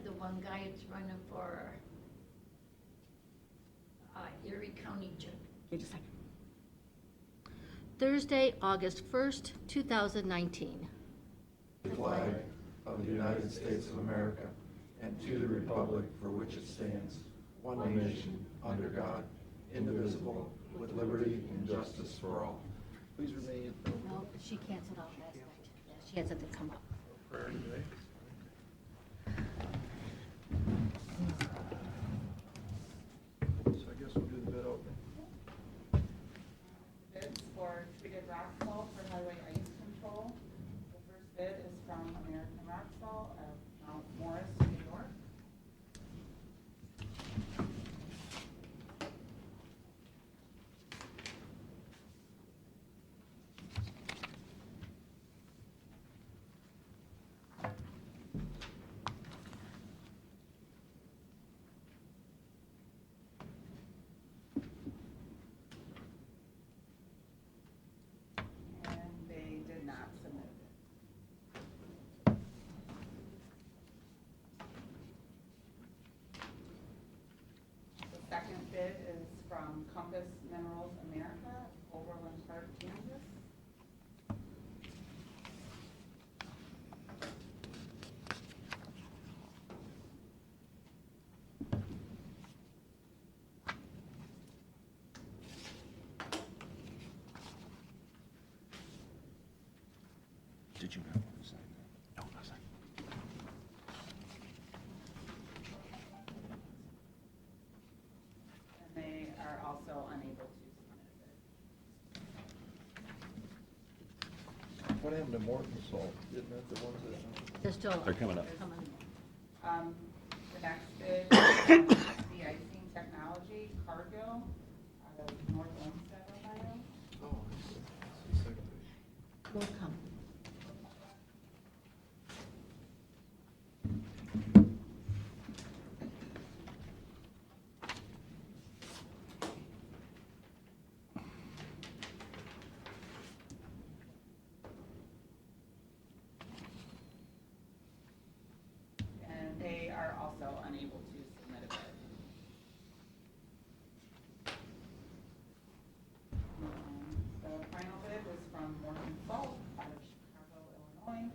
the one guy that's running for Erie County Judge. Wait a second. Thursday, August 1st, 2019. The flag of the United States of America and to the republic for which it stands, one nation, under God, indivisible, with liberty and justice for all. Please remain. No, she canceled out last night. Yeah, she hasn't come up. Prayer today. So I guess we'll do the bid opening. Bids for treated rock salt for highway ice control. The first bid is from American Rock Salt of Mount Morris, New York. And they did not submit it. The second bid is from Compass Minerals America, Overland Park, Kansas. Did you not want to sign that? No, not sign. And they are also unable to submit a bid. What happened to Morton Salt? Isn't that the ones that? They're still. They're coming up. The next bid is from de-icing technology, Cargill, out of North Olmsted, Ohio. Oh, I see. Second page. Will come. And they are also unable to submit a bid. The final bid was from Morton Salt out of Chicago, Illinois.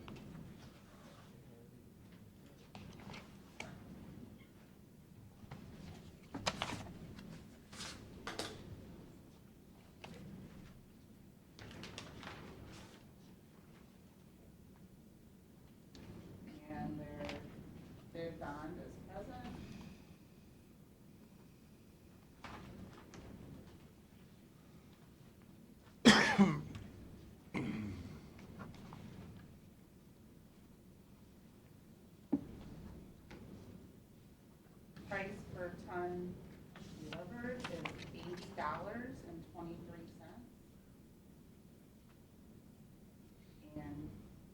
And their bid bond is present. Price per ton delivered is $80.23. And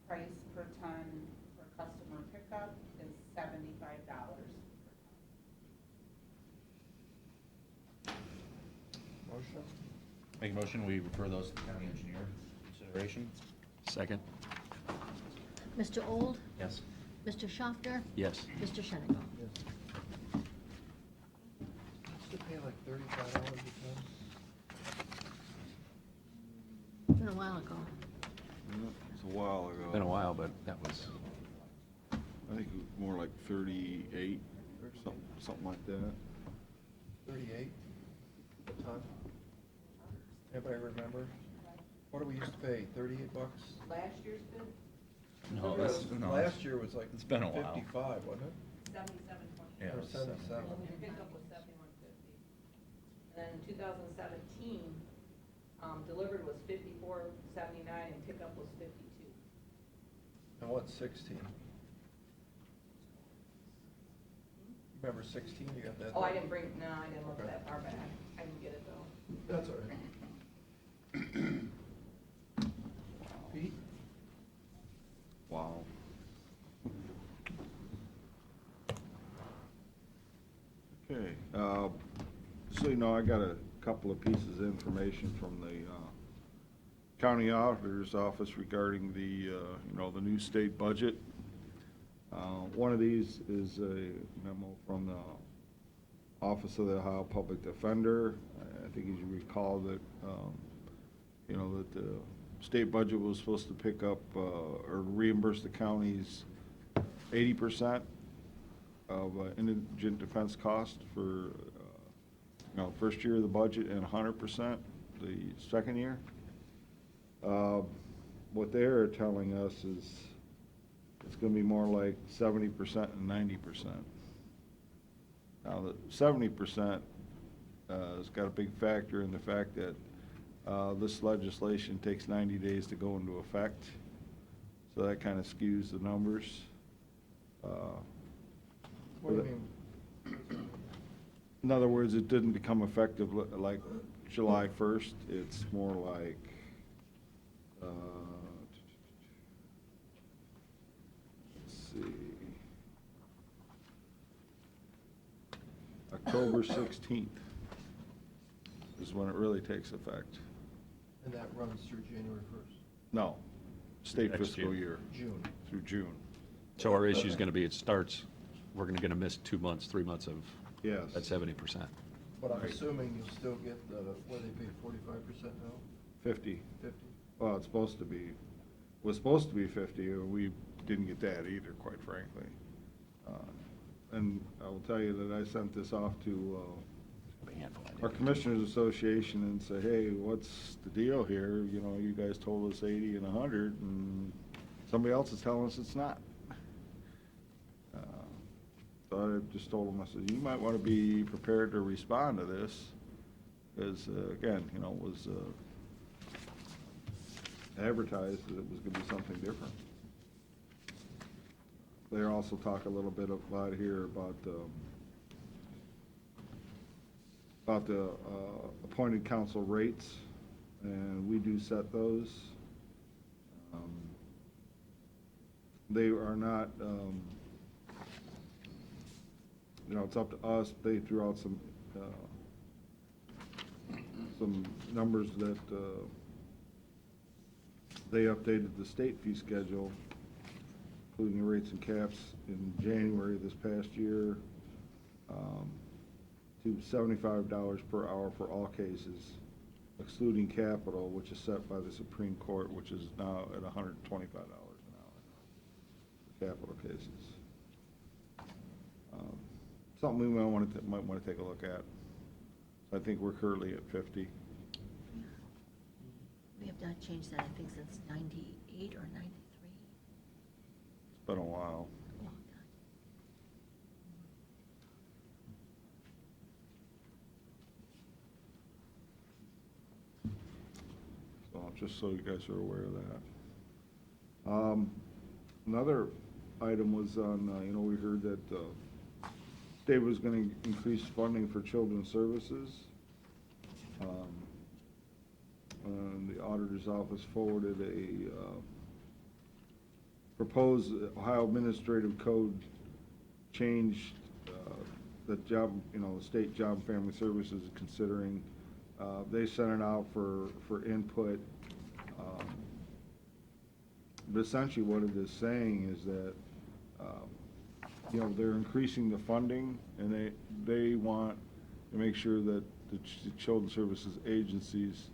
price per ton for customer pickup is $75 per ton. Motion? Make a motion, we refer those to the county engineer for consideration. Second. Mr. Old, Yes. Mr. Schaffner, Yes. Mr. Shenango. Yes. Used to pay like $35 a ton. It's been a while ago. It's a while ago. Been a while, but that was, I think it was more like 38 or something like that. 38 a ton. Anybody remember? What do we used to pay, 38 bucks? Last year's bid, no, that's, no. Last year was like It's been a while. 55, wasn't it? $77.20. Yeah, Or it was 77. And pickup was $71.50. And then in 2017, delivered was $54.79 and pickup was $52. And what's 16? Remember 16, you got that? Oh, I didn't look Okay. that far back. I didn't get it though. That's all right. Pete? Wow. Okay, so you know, I got a couple of pieces of information from the county auditor's office regarding the, you know, the new state budget. One of these is a memo from the Office of the Ohio Public Defender. I think as you recall that, that the state budget was supposed to pick up or reimburse the counties 80% of indigent defense cost for, first year of the budget and 100% the second year. What they're telling us is it's going to be more like 70% and 90%. Now, the 70% has got a big factor in the fact that this legislation takes 90 days to go into effect, so that kind of skews the numbers. What do you mean? In other words, it didn't become effective like July 1st. It's more like, let's see, October 16th is when it really takes effect. And that runs through January 1st, No, state Next fiscal June. year, June. through June. So our issue is going to be, we're gonna miss 2 months, 3 months of Yes. that 70%. But I'm Right. assuming you'll still get what they pay 45% now? 50. 50? Well, it's supposed to be, was supposed to be 50, or we didn't get that either, quite frankly. And I will tell you that I sent this off to our Commissioners Association and said, hey, what's the deal here? You guys told us 80 and 100, and somebody else is telling us it's not. So I just told them, I said, you might want to be prepared to respond to this, because, again, it was advertised that it was going to be something different. They also talk a little bit about here about the appointed council rates, and we do set those. They are not, it's up to us. They threw out some numbers that they updated the state fee schedule, including the rates and caps in January this past year, to $75 per hour for all cases, excluding capital, which is set by the Supreme Court, which is now at $125 an hour for capital cases. Something we might want to take a look at. I think we're currently at 50. We have not changed that, I think, since 98 or 93. It's been a while. A long time. So just so you guys are aware of that. Another item was on, we heard that state was going to increase funding for children's services. And the auditor's office forwarded a proposed Ohio Administrative Code change that the State Job and Family Services is considering. They sent it out for input. But essentially what it is saying is that, they're increasing the funding, and they want to make sure that the Children's Services agencies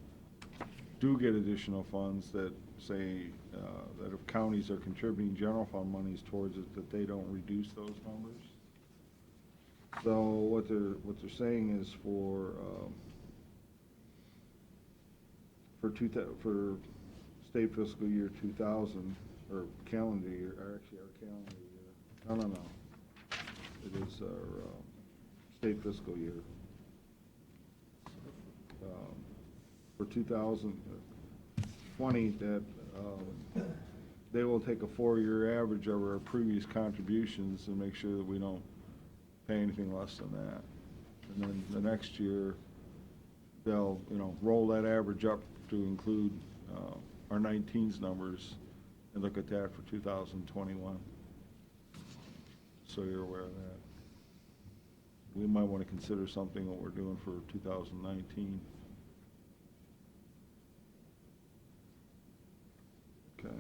do get additional funds that say, that if counties are contributing general fund monies towards it, that they don't reduce those numbers. So what they're saying is for state fiscal year 2000, or calendar year, or actually our calendar year, no. It is our state fiscal year. For 2020, that they will take a 4-year average of our previous contributions and make sure that we don't pay anything less than that. And then the next year, they'll, roll that average up to include our 19's numbers and look at that for 2021. So you're aware of that. We might want to consider something what we're doing for 2019. Okay.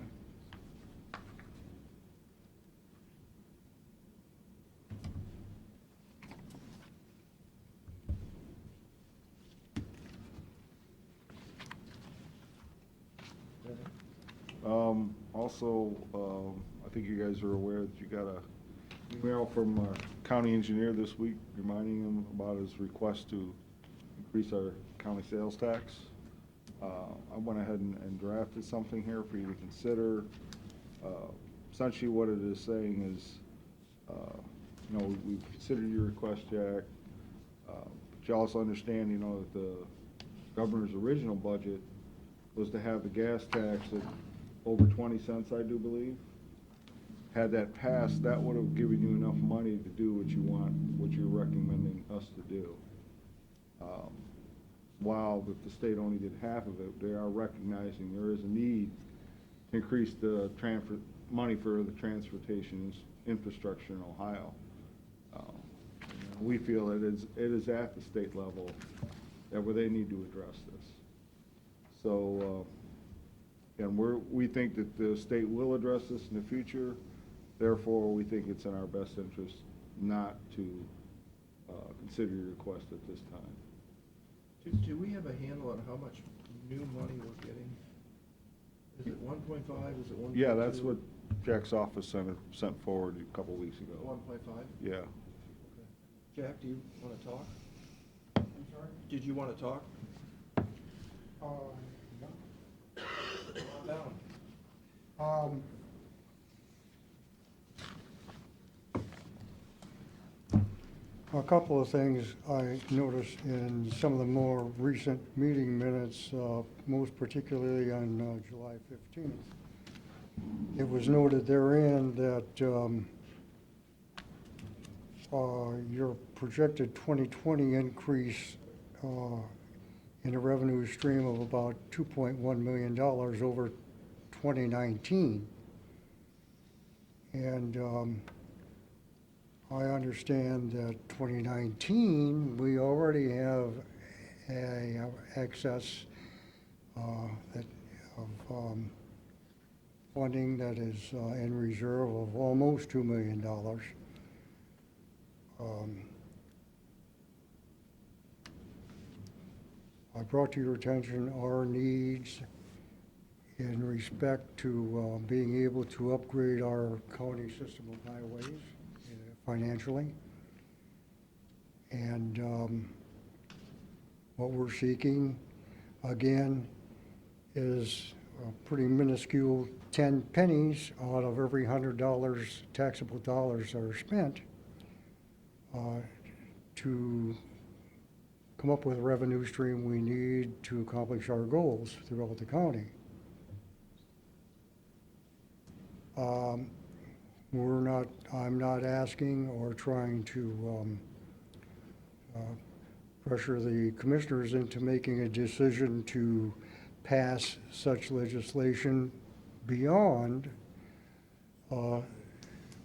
Also, I think you guys are aware that you got a email from our county engineer this week reminding him about his request to increase our county sales tax. I went ahead and drafted something here for you to consider. Essentially what it is saying is, you know, we've considered your request, Jack. But you also understand, you know, that the governor's original budget was to have the gas tax at over 20 cents, I do believe. Had that passed, that would have given you enough money to do what you want, what you're recommending us to do. While the state only did half of it, they are recognizing there is a need to increase the money for the transportation infrastructure in Ohio. We feel it is at the state level that where they need to address this. So, and we think that the state will address this in the future. Therefore, we think it's in our best interest not to consider your request at this time. Do we have a handle on how much new money we're getting? Is it 1.5, is it 1.2? Yeah, that's what Jack's office sent forward a couple weeks ago. 1.5? Yeah. Okay. Jack, do you want to talk? I'm sorry? Did you want to talk? No. Calm down. A couple of things I noticed in some of the more recent meeting minutes, most particularly on July 15th. It was noted therein that your projected 2020 increase in a revenue stream of about $2.1 million over 2019. And I understand that 2019, we already have a excess of funding that is in reserve of almost $2 million. I brought to your attention our needs in respect to being able to upgrade our county system of highways financially. And what we're seeking, again, is a pretty minuscule 10 pennies out of every $100 taxable dollars that are spent to come up with a revenue stream we need to accomplish our goals throughout the county. I'm not asking or trying to pressure the commissioners into making a decision to pass such legislation beyond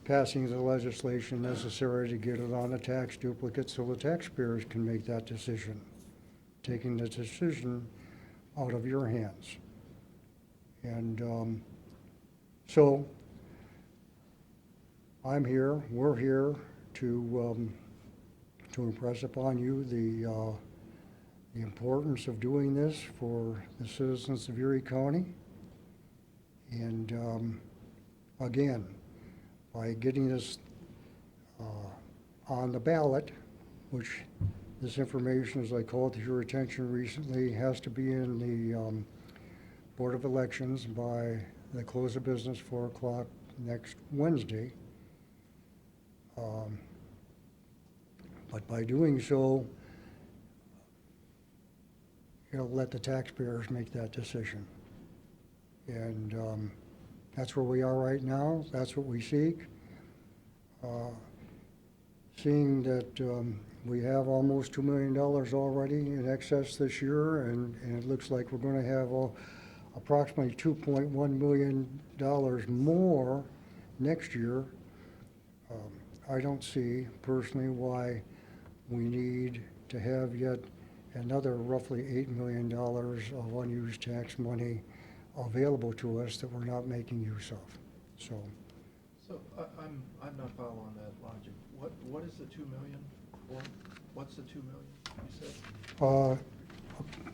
passing the legislation necessary to get it on a tax duplicate so the taxpayers can make that decision, taking the decision out of your hands. And so I'm here, we're here to impress upon you the importance of doing this for the citizens of Erie County. And again, by getting this on the ballot, which this information, as I called to your attention recently, has to be in the Board of Elections by the close of business, 4 o'clock next Wednesday. But by doing so, it'll let the taxpayers make that decision. And that's where we are right now. That's what we seek. Seeing that we have almost $2 million already in excess this year, and it looks like we're going to have approximately $2.1 million more next year. I don't see personally why we need to have yet another roughly $8 million of unused tax money available to us that we're not making use of. So I'm not following that logic. What is the 2 million for? What's the 2 million you said?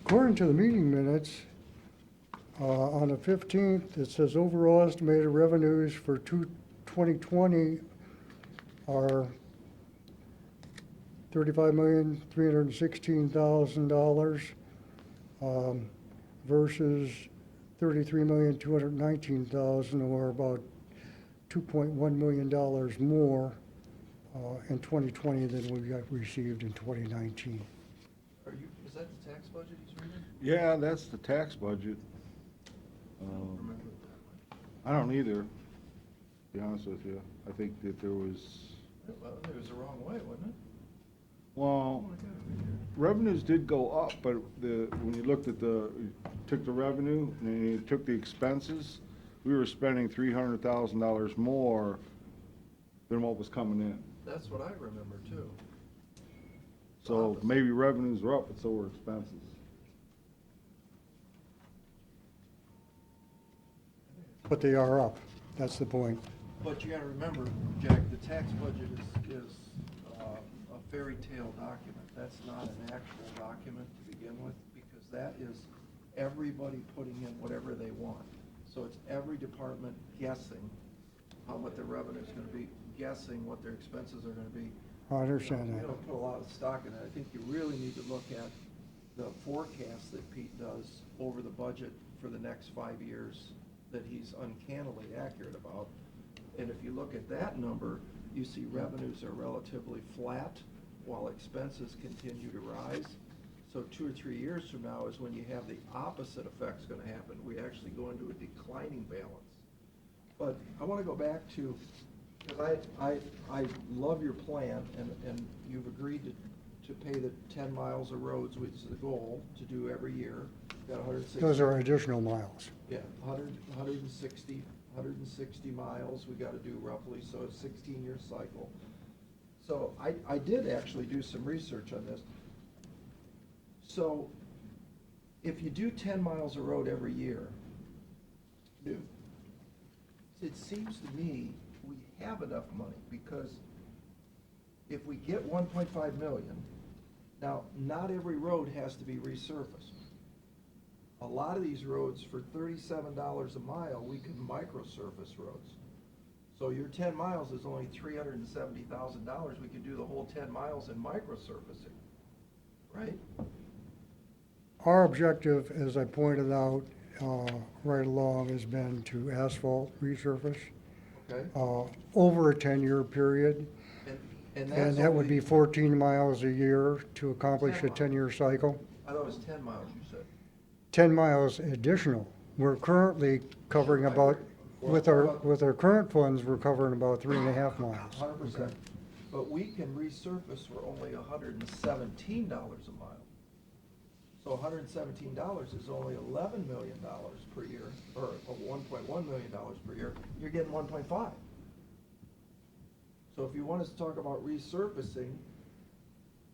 according to the meeting minutes, On the 15th, it says overall estimated revenues for 2020 are $35,316,000 versus $33,219,000, or about $2.1 million more in 2020 than we got received in 2019. Is that the tax budget he's reading? Yeah, that's the tax budget. I don't remember it that way. I don't either, to be honest with you. I think that there was, Well, it was the wrong way, wasn't it? well, Oh, I got it right here. revenues did go up, but when you looked at took the revenue and then you took the expenses, we were spending $300,000 more than what was coming in. That's what I remember too. So Opposite. maybe revenues were up, but so were expenses. But they are up, that's the point. But you gotta remember, Jack, the tax budget is a fairy tale document. That's not an actual document to begin with, because that is everybody putting in whatever they want. So it's every department guessing what their revenue is gonna be, guessing what their expenses are gonna be. I understand We that. don't put a lot of stock in it. I think you really need to look at the forecast that Pete does over the budget for the next 5 years that he's uncannily accurate about. And if you look at that number, you see revenues are relatively flat while expenses continue to rise. So 2 or 3 years from now is when you have the opposite effect's gonna happen. We actually go into a declining balance. But I wanna go back to, because I love your plan, and you've agreed to pay the 10 miles of roads, which is the goal to do every year. Got 160. Those are additional miles. Yeah, 160 miles we gotta do roughly, so it's 16-year cycle. So I did actually do some research on this. So if you do 10 miles of road every year, it seems to me we have enough money, because if we get 1.5 million, now, not every road has to be resurfaced. A lot of these roads, for $37 a mile, we can microsurface roads. So your 10 miles is only $370,000. We can do the whole 10 miles in microsurfacing, right? Our objective, as I pointed out right along, has been to asphalt resurface Okay? over a 10-year period. And And that's that would only- be 14 miles a year to accomplish a 10 miles. 10-year cycle. I thought it was 10 miles, you said. 10 miles additional. We're currently covering about, with our current funds, we're covering about 3.5 miles. 100%. But we can resurface for only $117 a mile. So $117 is only $11 million per year, or $1.1 million per year. You're getting 1.5. So if you want us to talk about resurfacing,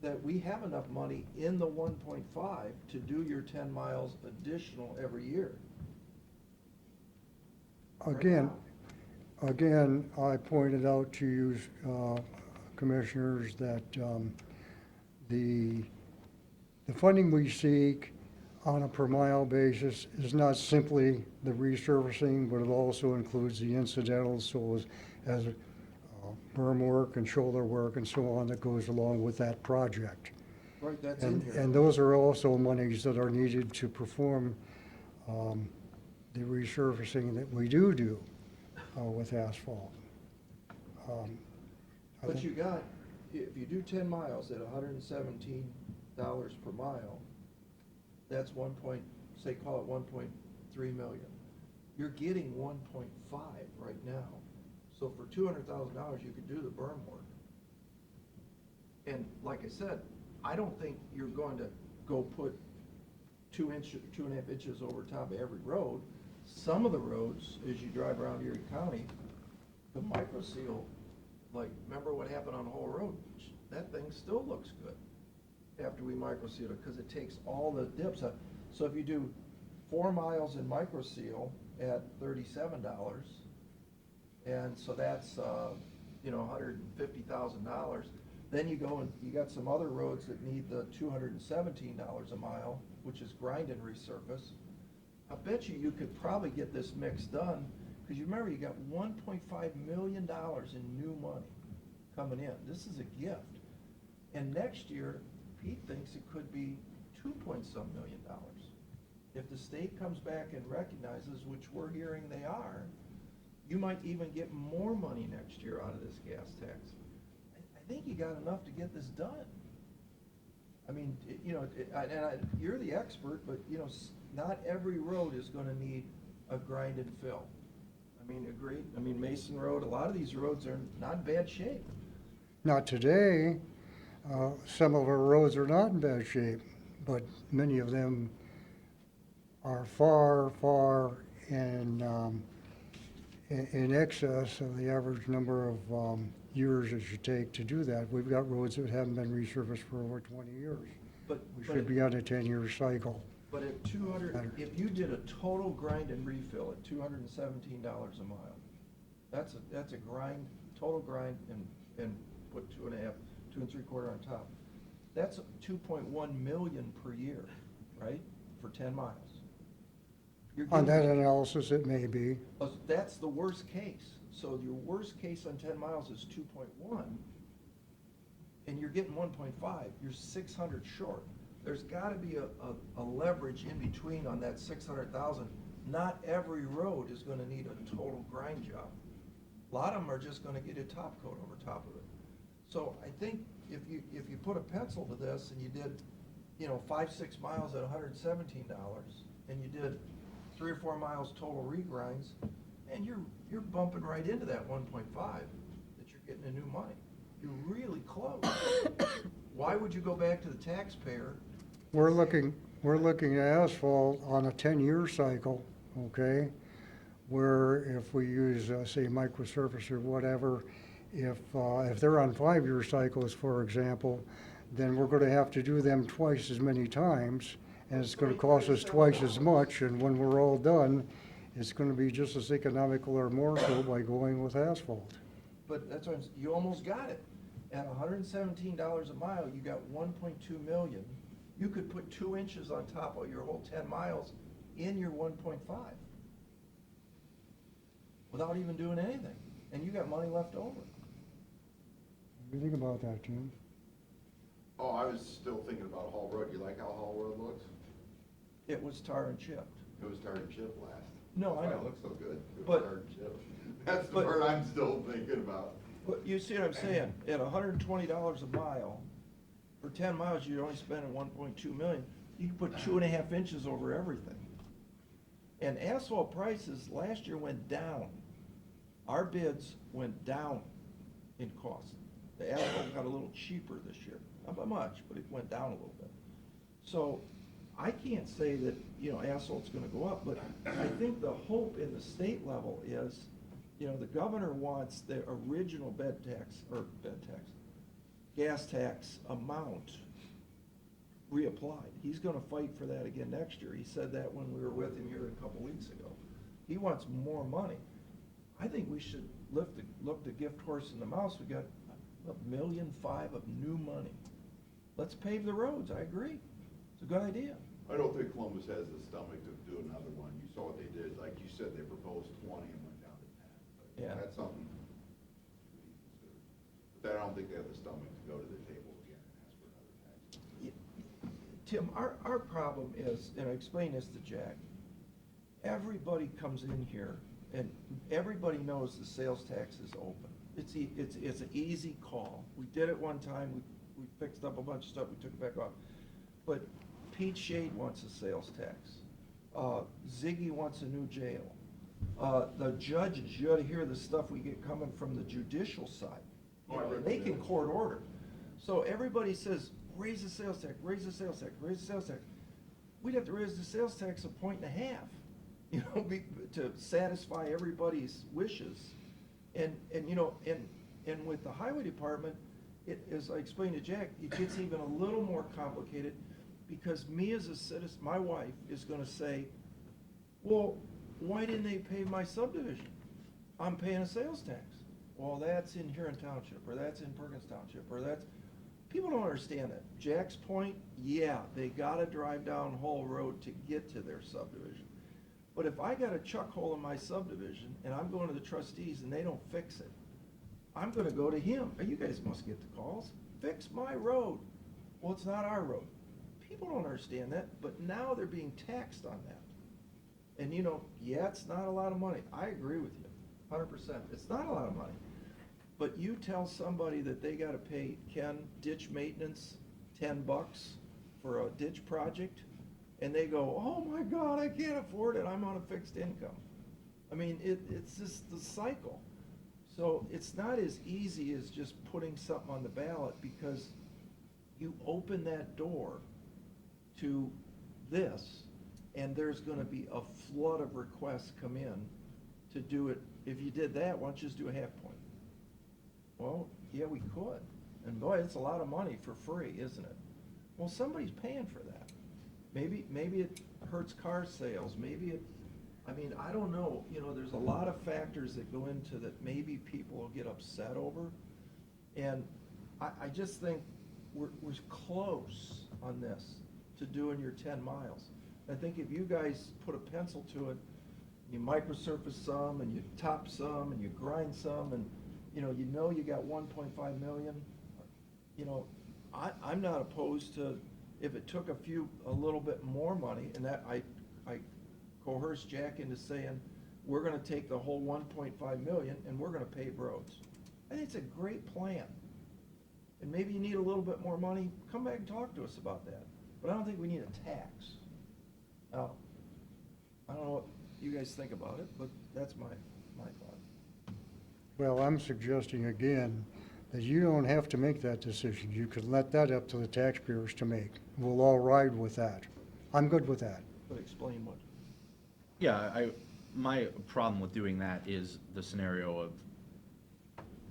that we have enough money in the 1.5 to do your 10 miles additional every year. Again, I pointed out to you, commissioners, that the funding we seek on a per mile basis is not simply the resurfacing, but it also includes the incidentals, so as berm work and shoulder work and so on that goes along with that project. Right, that's in here. And those are also monies that are needed to perform the resurfacing that we do with asphalt. I But think- you got, if you do 10 miles at $117 per mile, that's say call it 1.3 million. You're getting 1.5 right now. So for $200,000, you could do the berm work. And like I said, I don't think you're going to go put 2.5 inches over top of every road. Some of the roads, as you drive around Erie County, the micro seal, like, remember what happened on Whole Road? That thing still looks good after we micro seal it, because it takes all the dips out. So if you do 4 miles in micro seal at $37, and so that's, $150,000. Then you go and you got some other roads that need the $217 a mile, which is grind and resurface. I bet you could probably get this mix done, because you remember, you got $1.5 million in new money coming in. This is a gift. And next year, Pete thinks it could be $2-point-some million. If the state comes back and recognizes, which we're hearing they are, you might even get more money next year out of this gas tax. I think you got enough to get this done. I mean, you're the expert, but, not every road is gonna need a grind and fill. I mean, agreed? I mean, Mason Road, a lot of these roads are not in bad shape. Not today. Some of our roads are not in bad shape, but many of them are far, far in excess of the average number of years it should take to do that. We've got roads that haven't been resurfaced for over 20 years. But We should be on a 10-year cycle. But at 200, if you did a total grind and refill at $217 a mile, that's a grind, total grind and put 2.5, 2 3/4 on top. That's 2.1 million per year, right? For 10 miles. You're On that getting- analysis, it may be. That's the worst case. So your worst case on 10 miles is 2.1, and you're getting 1.5. You're 600 short. There's got to be a leverage in between on that 600,000. Not every road is going to need a total grind job. A lot of them are just going to get a top coat over top of it. So I think if you put a pencil to this and you did, 5-6 miles at $117, and you did 3 or 4 miles total regrinds, and you're bumping right into that 1.5 that you're getting in new money. You're really close. Why would you go back to the taxpayer? We're looking at asphalt on a 10-year cycle, okay? Where if we use, say, microsurface or whatever, if they're on 5-year cycles, for example, then we're gonna have to do them twice as many times, and it's gonna cost us twice as much, and when we're all done, it's gonna be just as economical or more so by going with asphalt. But that's what you almost got it. At $117 a mile, you got 1.2 million. You could put 2 inches on top of your whole 10 miles in your 1.5 without even doing anything, and you got money left over. What do you think about that, Jim? Oh, I was still thinking about Hall Road. You like how Hall Road looks? It was tar and chipped. It was tar and chip last. No, I That's why know. It looks so good. It was But- tar and chip. That's the but- part I'm still thinking about. But you see what I'm saying? At $120 a mile, for 10 miles, you're only spending 1.2 million. You can put 2.5 inches over everything. And asphalt prices last year went down. Our bids went down in cost. The asphalt got a little cheaper this year. Not by much, but it went down a little bit. So I can't say that, asphalt's gonna go up, but I think the hope in the state level is, the governor wants the original gas tax amount reapplied. He's gonna fight for that again next year. He said that when we were with him here a couple weeks ago. He wants more money. I think we should look the gift horse in the mouth. We got $1.5 million of new money. Let's pave the roads, I agree. It's a good idea. I don't think Columbus has the stomach to do another one. You saw what they did. Like you said, they proposed 20 and went down to 10. But Yeah. That's something to be considered. But I don't think they have the stomach to go to the table again and ask for another tax. Tim, our problem is, and I explained this to Jack, everybody comes in here and everybody knows the sales tax is open. It's an easy call. We did it one time, we fixed up a bunch of stuff, we took it back off. But Pete Shade wants a sales tax. Ziggy wants a new jail. The judges, you ought to hear the stuff we get coming from the judicial side. They can court order. So everybody says, raise the sales tax, raise the sales tax, raise the sales tax. We'd have to raise the sales tax 1.5 points, to satisfy everybody's wishes. And with the highway department, as I explained to Jack, it gets even a little more complicated because me as a citizen, my wife is gonna say, well, why didn't they pay my subdivision? I'm paying a sales tax. Well, that's in Huron Township, or that's in Perkins Township, or that's, people don't understand that. Jack's point, yeah, they gotta drive down Hull Road to get to their subdivision. But if I got a chuck hole in my subdivision and I'm going to the trustees and they don't fix it, I'm gonna go to him. You guys must get the calls. Fix my road. Well, it's not our road. People don't understand that, but now they're being taxed on that. And you know, yeah, it's not a lot of money. I agree with you, 100%. It's not a lot of money. But you tell somebody that they gotta pay Ken ditch maintenance, $10 for a ditch project, and they go, oh my God, I can't afford it, I'm on a fixed income. I mean, it's just the cycle. So it's not as easy as just putting something on the ballot, because you open that door to this, and there's gonna be a flood of requests come in to do it. If you did that, why don't you just do a half point? Well, yeah, we could. And boy, it's a lot of money for free, isn't it? Well, somebody's paying for that. Maybe it hurts car sales, maybe it, I mean, I don't know, you know, there's a lot of factors that go into that maybe people will get upset over. And I just think we're close on this to doing your 10 miles. I think if you guys put a pencil to it, you microsurface some, and you top some, and you grind some, and you know you got 1.5 million, you know, I'm not opposed to, if it took a little bit more money, and that I coerced Jack into saying, we're gonna take the whole 1.5 million and we're gonna pave roads. I think it's a great plan. And maybe you need a little bit more money, come back and talk to us about that. But I don't think we need a tax. Now, I don't know what you guys think about it, but that's my thought. Well, I'm suggesting again that you don't have to make that decision. You could let that up to the taxpayers to make. We'll all ride with that. I'm good with that. But explain what. Yeah, my problem with doing that is the scenario of,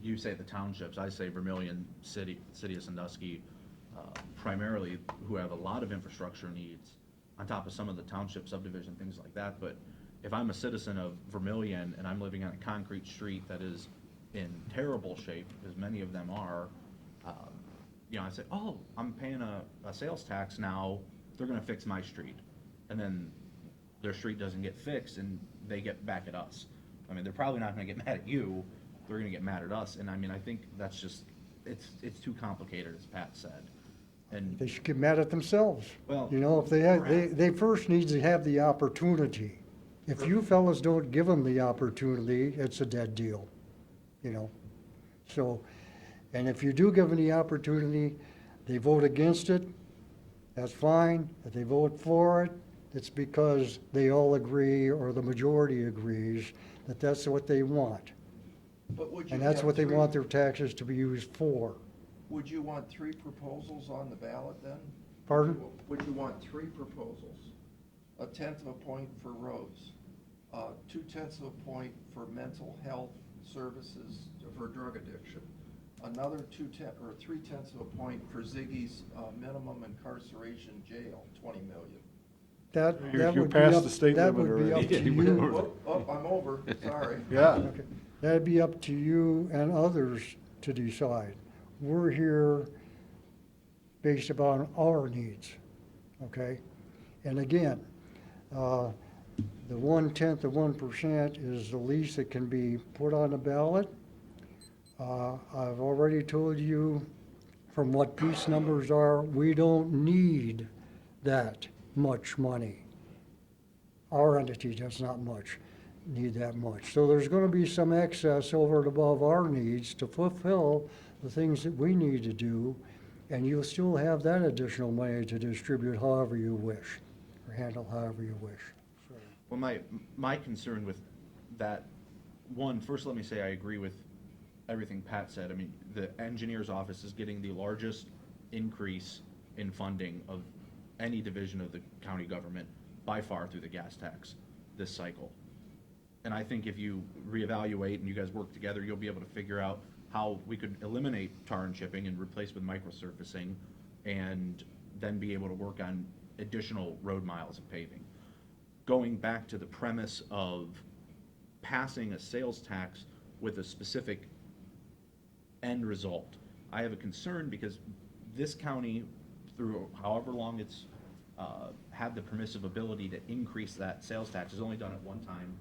you say the townships, I say Vermillion, City of Sandusky, primarily, who have a lot of infrastructure needs, on top of some of the township subdivision, things like that. But if I'm a citizen of Vermillion and I'm living on a concrete street that is in terrible shape, as many of them are, you know, I say, oh, I'm paying a sales tax now, they're gonna fix my street. And then their street doesn't get fixed and they get back at us. I mean, they're probably not gonna get mad at you, they're gonna get mad at us. And I mean, I think that's just, it's too complicated, as Pat said. And They should get mad at themselves. Well, You know, if they first need to have the opportunity. If you fellas don't give them the opportunity, it's a dead deal, you know? So, and if you do give them the opportunity, they vote against it, that's fine. If they vote for it, it's because they all agree, or the majority agrees, that that's what they want. But would you And that's have what they three- want their taxes to be used for. Would you want 3 proposals on the ballot then? Pardon? Would you want 3 proposals? 1/10 of a point for roads, 2/10 of a point for mental health services for drug addiction, another 3/10 of a point for Ziggy's minimum incarceration jail, 20 million. That You would be passed up, the state that limit would be up already. to you. Oh, I'm over, sorry. Yeah. Okay. That'd be up to you and others to decide. We're here based upon our needs, okay? And again, the 1/10 of 1% is the least that can be put on the ballot. I've already told you from what these numbers are, we don't need that much money. Our entity does not need that much. So there's gonna be some excess over and above our needs to fulfill the things that we need to do, and you'll still have that additional money to distribute however you wish, or handle however you wish. So, well, my concern with that, first let me say I agree with everything Pat said. I mean, the engineer's office is getting the largest increase in funding of any division of the county government by far through the gas tax this cycle. And I think if you reevaluate and you guys work together, you'll be able to figure out how we could eliminate tar and chipping and replace with microsurfacing, and then be able to work on additional road miles of paving. Going back to the premise of passing a sales tax with a specific end result, I have a concern because this county, through however long it's had the permissive ability to increase that sales tax. It's only done it one time,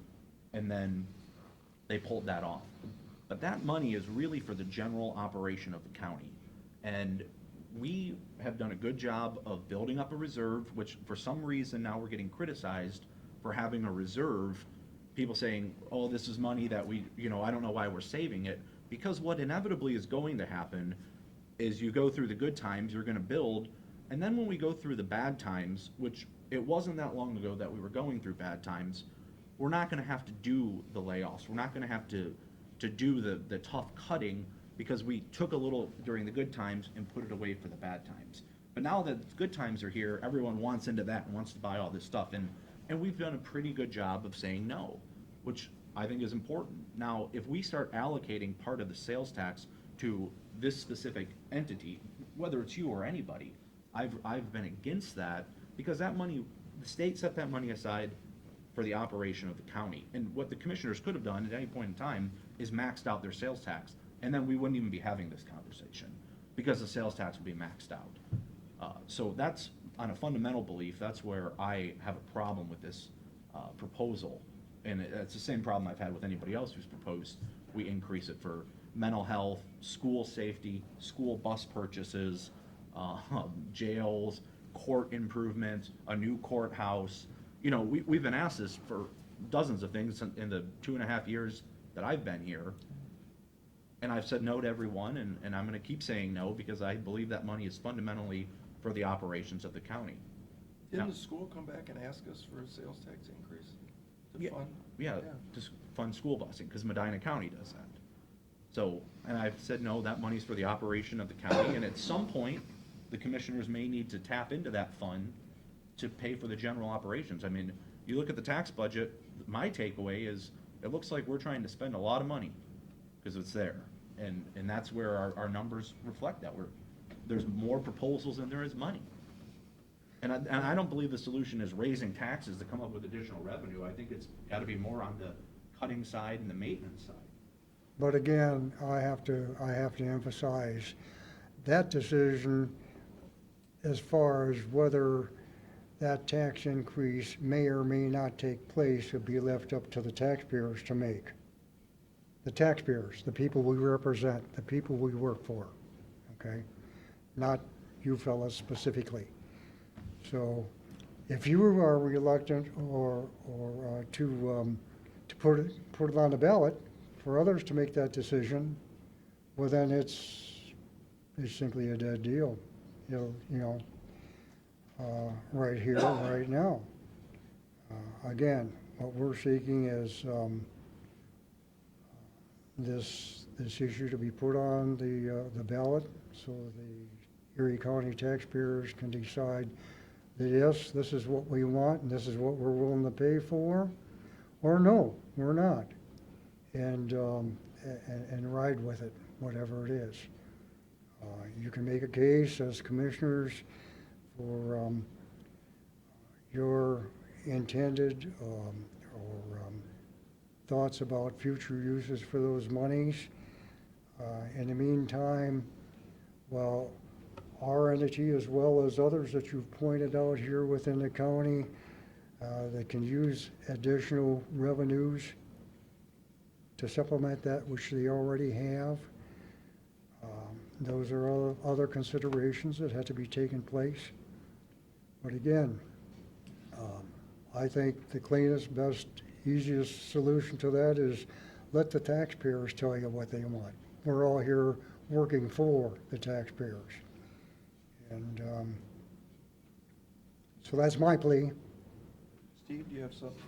and then they pulled that off. But that money is really for the general operation of the county. And we have done a good job of building up a reserve, which for some reason now we're getting criticized for having a reserve. People saying, oh, this is money that we, I don't know why we're saving it. Because what inevitably is going to happen is you go through the good times, you're gonna build, and then when we go through the bad times, which it wasn't that long ago that we were going through bad times, we're not gonna have to do the layoffs. We're not gonna have to do the tough cutting, because we took a little during the good times and put it away for the bad times. But now that good times are here, everyone wants into that and wants to buy all this stuff. And we've done a pretty good job of saying no, which I think is important. Now, if we start allocating part of the sales tax to this specific entity, whether it's you or anybody, I've been against that, because that money, the state set that money aside for the operation of the county. And what the commissioners could have done at any point in time is maxed out their sales tax, and then we wouldn't even be having this conversation, because the sales tax would be maxed out. So that's, on a fundamental belief, that's where I have a problem with this proposal. And it's the same problem I've had with anybody else who's proposed we increase it for mental health, school safety, school bus purchases, jails, court improvements, a new courthouse. We've been asked this for dozens of things in the 2.5 years that I've been here. And I've said no to everyone, and I'm gonna keep saying no, because I believe that money is fundamentally for the operations of the county. Didn't Now- the school come back and ask us for a sales tax increase to Yeah, fund? yeah, just fund school busing, because Medina County does that. So, and I've said, no, that money's for the operation of the county, and at some point, the commissioners may need to tap into that fund to pay for the general operations. I mean, you look at the tax budget, my takeaway is, it looks like we're trying to spend a lot of money, because it's there. And that's where our numbers reflect that. There's more proposals than there is money. And I don't believe the solution is raising taxes to come up with additional revenue. I think it's gotta be more on the cutting side and the maintenance side. But again, I have to emphasize, that decision, as far as whether that tax increase may or may not take place, would be left up to the taxpayers to make. The taxpayers, the people we represent, the people we work for, okay? Not you fellas specifically. So if you are reluctant or to put it on the ballot for others to make that decision, well, then it's simply a dead deal. Right here, right now. Again, what we're seeking is this issue to be put on the ballot, so the Erie County taxpayers can decide that yes, this is what we want and this is what we're willing to pay for, or no, we're not, and ride with it, whatever it is. You can make a case as commissioners for your intended or thoughts about future uses for those monies. In the meantime, well, our entity, as well as others that you've pointed out here within the county, that can use additional revenues to supplement that which they already have. Those are other considerations that have to be taken place. But again, I think the cleanest, best, easiest solution to that is let the taxpayers tell you what they want. We're all here working for the taxpayers. And so that's my plea. Steve, do you have something?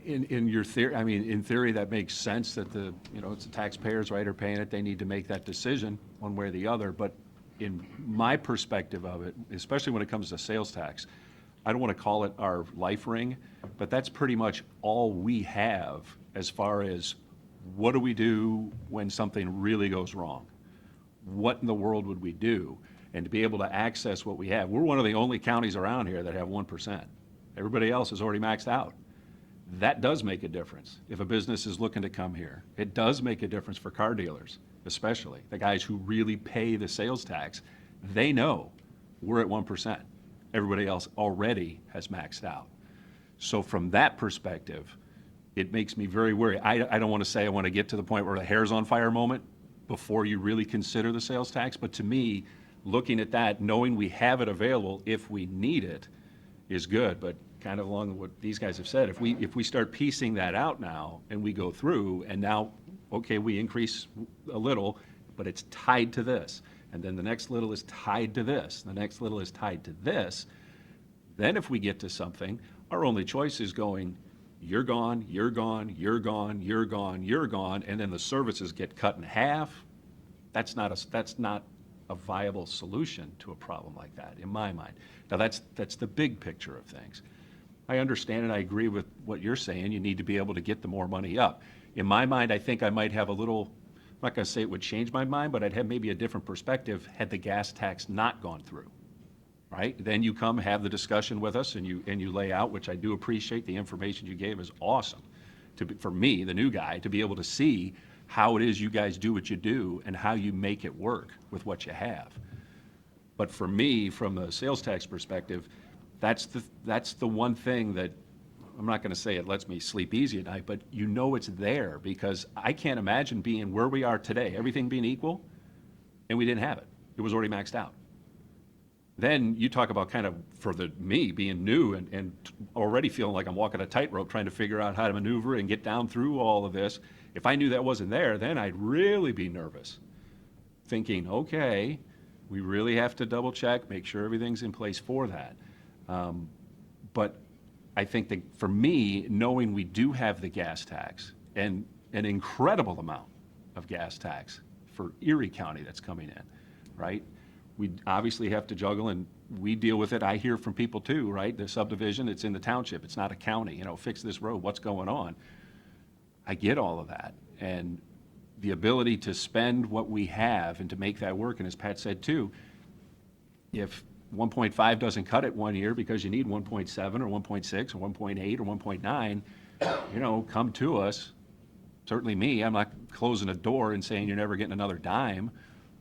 In your theory, I mean, in theory, that makes sense that it's the taxpayers, right, are paying it. They need to make that decision one way or the other. But in my perspective of it, especially when it comes to sales tax, I don't want to call it our life ring, but that's pretty much all we have as far as what do we do when something really goes wrong? What in the world would we do? And to be able to access what we have. We're one of the only counties around here that have 1%. Everybody else is already maxed out. That does make a difference if a business is looking to come here. It does make a difference for car dealers, especially the guys who really pay the sales tax. They know we're at 1%. everybody else already has maxed out. So from that perspective, it makes me very worried. I don't want to say I want to get to the point where the hair's on fire moment before you really consider the sales tax, but to me, looking at that, knowing we have it available if we need it, is good. But kind of along what these guys have said, if we start piecing that out now and we go through and now, okay, we increase a little, but it's tied to this, and then the next little is tied to this, the next little is tied to this, then if we get to something, our only choice is going, you're gone, you're gone, you're gone, you're gone, you're gone, and then the services get cut in half. That's not a viable solution to a problem like that, in my mind. Now, that's the big picture of things. I understand and I agree with what you're saying. You need to be able to get the more money up. In my mind, I think I might have a little, I'm not going to say it would change my mind, but I'd have maybe a different perspective had the gas tax not gone through, right? Then you come have the discussion with us and you lay out, which I do appreciate. The information you gave is awesome for me, the new guy, to be able to see how it is you guys do what you do and how you make it work with what you have. But for me, from the sales tax perspective, that's the one thing that, I'm not going to say it lets me sleep easy at night, but you know it's there, because I can't imagine being where we are today, everything being equal, and we didn't have it. It was already maxed out. Then you talk about kind of, for me being new and already feeling like I'm walking a tightrope trying to figure out how to maneuver and get down through all of this. If I knew that wasn't there, then I'd really be nervous, thinking, okay, we really have to double check, make sure everything's in place for that. But I think that for me, knowing we do have the gas tax and an incredible amount of gas tax for Erie County that's coming in, right? We obviously have to juggle, and we deal with it. I hear from people too, right? The subdivision, it's in the township, it's not a county, fix this road, what's going on? I get all of that. And the ability to spend what we have and to make that work, and as Pat said too, if 1.5 doesn't cut it one year because you need 1.7 or 1.6 or 1.8 or 1.9, come to us. Certainly me, I'm not closing a door and saying you're never getting another dime.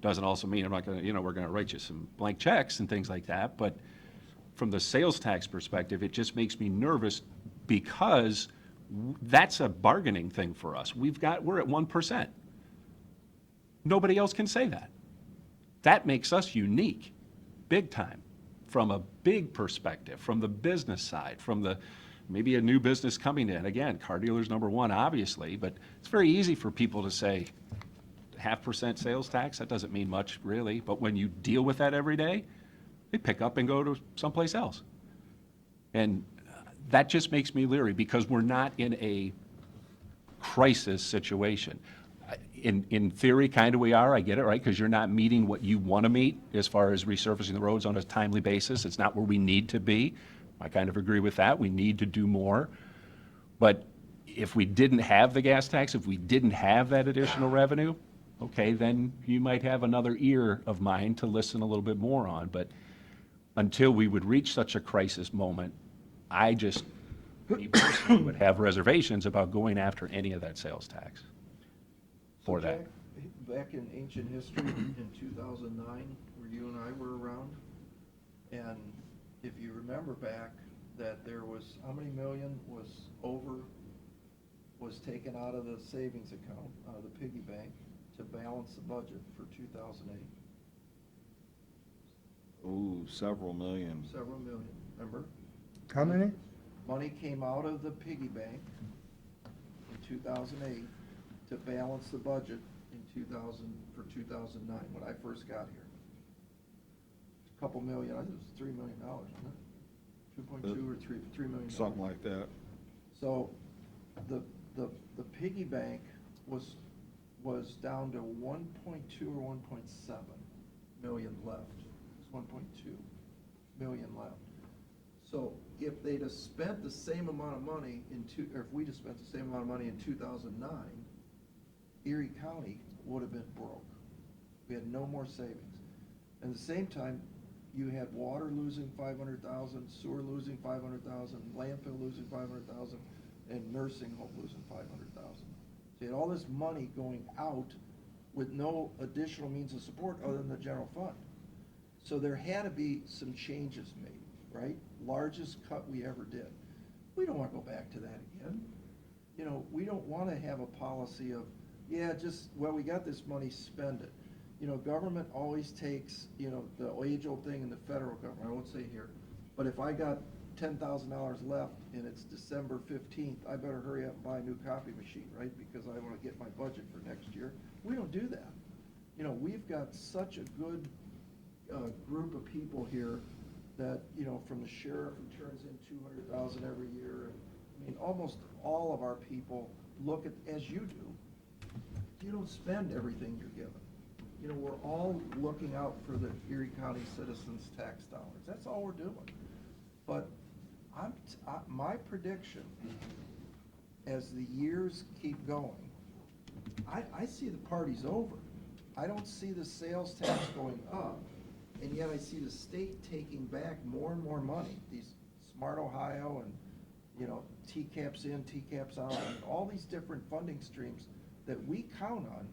Doesn't also mean I'm not going to, we're going to write you some blank checks and things like that. But from the sales tax perspective, it just makes me nervous because that's a bargaining thing for us. We're at 1%. Nobody else can say that. That makes us unique, big time, from a big perspective, from the business side, from maybe a new business coming in. Again, car dealers number one, obviously, but it's very easy for people to say 0.5% sales tax, that doesn't mean much really, but when you deal with that every day, they pick up and go to someplace else. And that just makes me leery because we're not in a crisis situation. In theory, kind of we are, I get it, right? Because you're not meeting what you want to meet as far as resurfacing the roads on a timely basis. It's not where we need to be. I kind of agree with that. We need to do more. But if we didn't have the gas tax, if we didn't have that additional revenue, okay, then you might have another ear of mine to listen a little bit more on. But until we would reach such a crisis moment, me personally would have reservations about going after any of that sales tax for that. Jack, back in ancient history, in 2009, where you and I were around, and if you remember back, that there was, how many million was taken out of the savings account, out of the piggy bank, to balance the budget for 2008? Ooh, several million. Several million, remember? How many? Money came out of the piggy bank in 2008 to balance the budget for 2009, when I first got here. A couple million, I think it was $3 million, wasn't it? 2.2 or $3 million. Something like that. So the piggy bank was down to 1.2 or 1.7 million left. It's 1.2 million left. So if they'd have spent the same amount of money or if we'd have spent the same amount of money in 2009, Erie County would have been broke. We had no more savings. At the same time, you had water losing 500,000, sewer losing 500,000, landfill losing 500,000, and nursing home losing 500,000. So you had all this money going out with no additional means of support other than the general fund. So there had to be some changes made. right? Largest cut we ever did. We don't want to go back to that again. You know, we don't want to have a policy of, yeah, just, well, we got this money, spend it. You know, government always takes, you know, the age-old thing in the federal government, I won't say here, but if I got $10,000 left and it's December 15th, I better hurry up and buy a new copy machine, right? Because I want to get my budget for next year. We don't do that. You know, we've got such a good group of people here that, you know, from the sheriff who turns in 200,000 every year. I mean, almost all of our people look at, as you do, you don't spend everything you're given. You know, we're all looking out for the Erie County citizens' tax dollars. That's all we're doing. But my prediction, as the years keep going, I see the party's over. I don't see the sales tax going up, and yet I see the state taking back more and more money. These Smart Ohio and, you know, TCAPs in, TCAPs out, and all these different funding streams that we count on,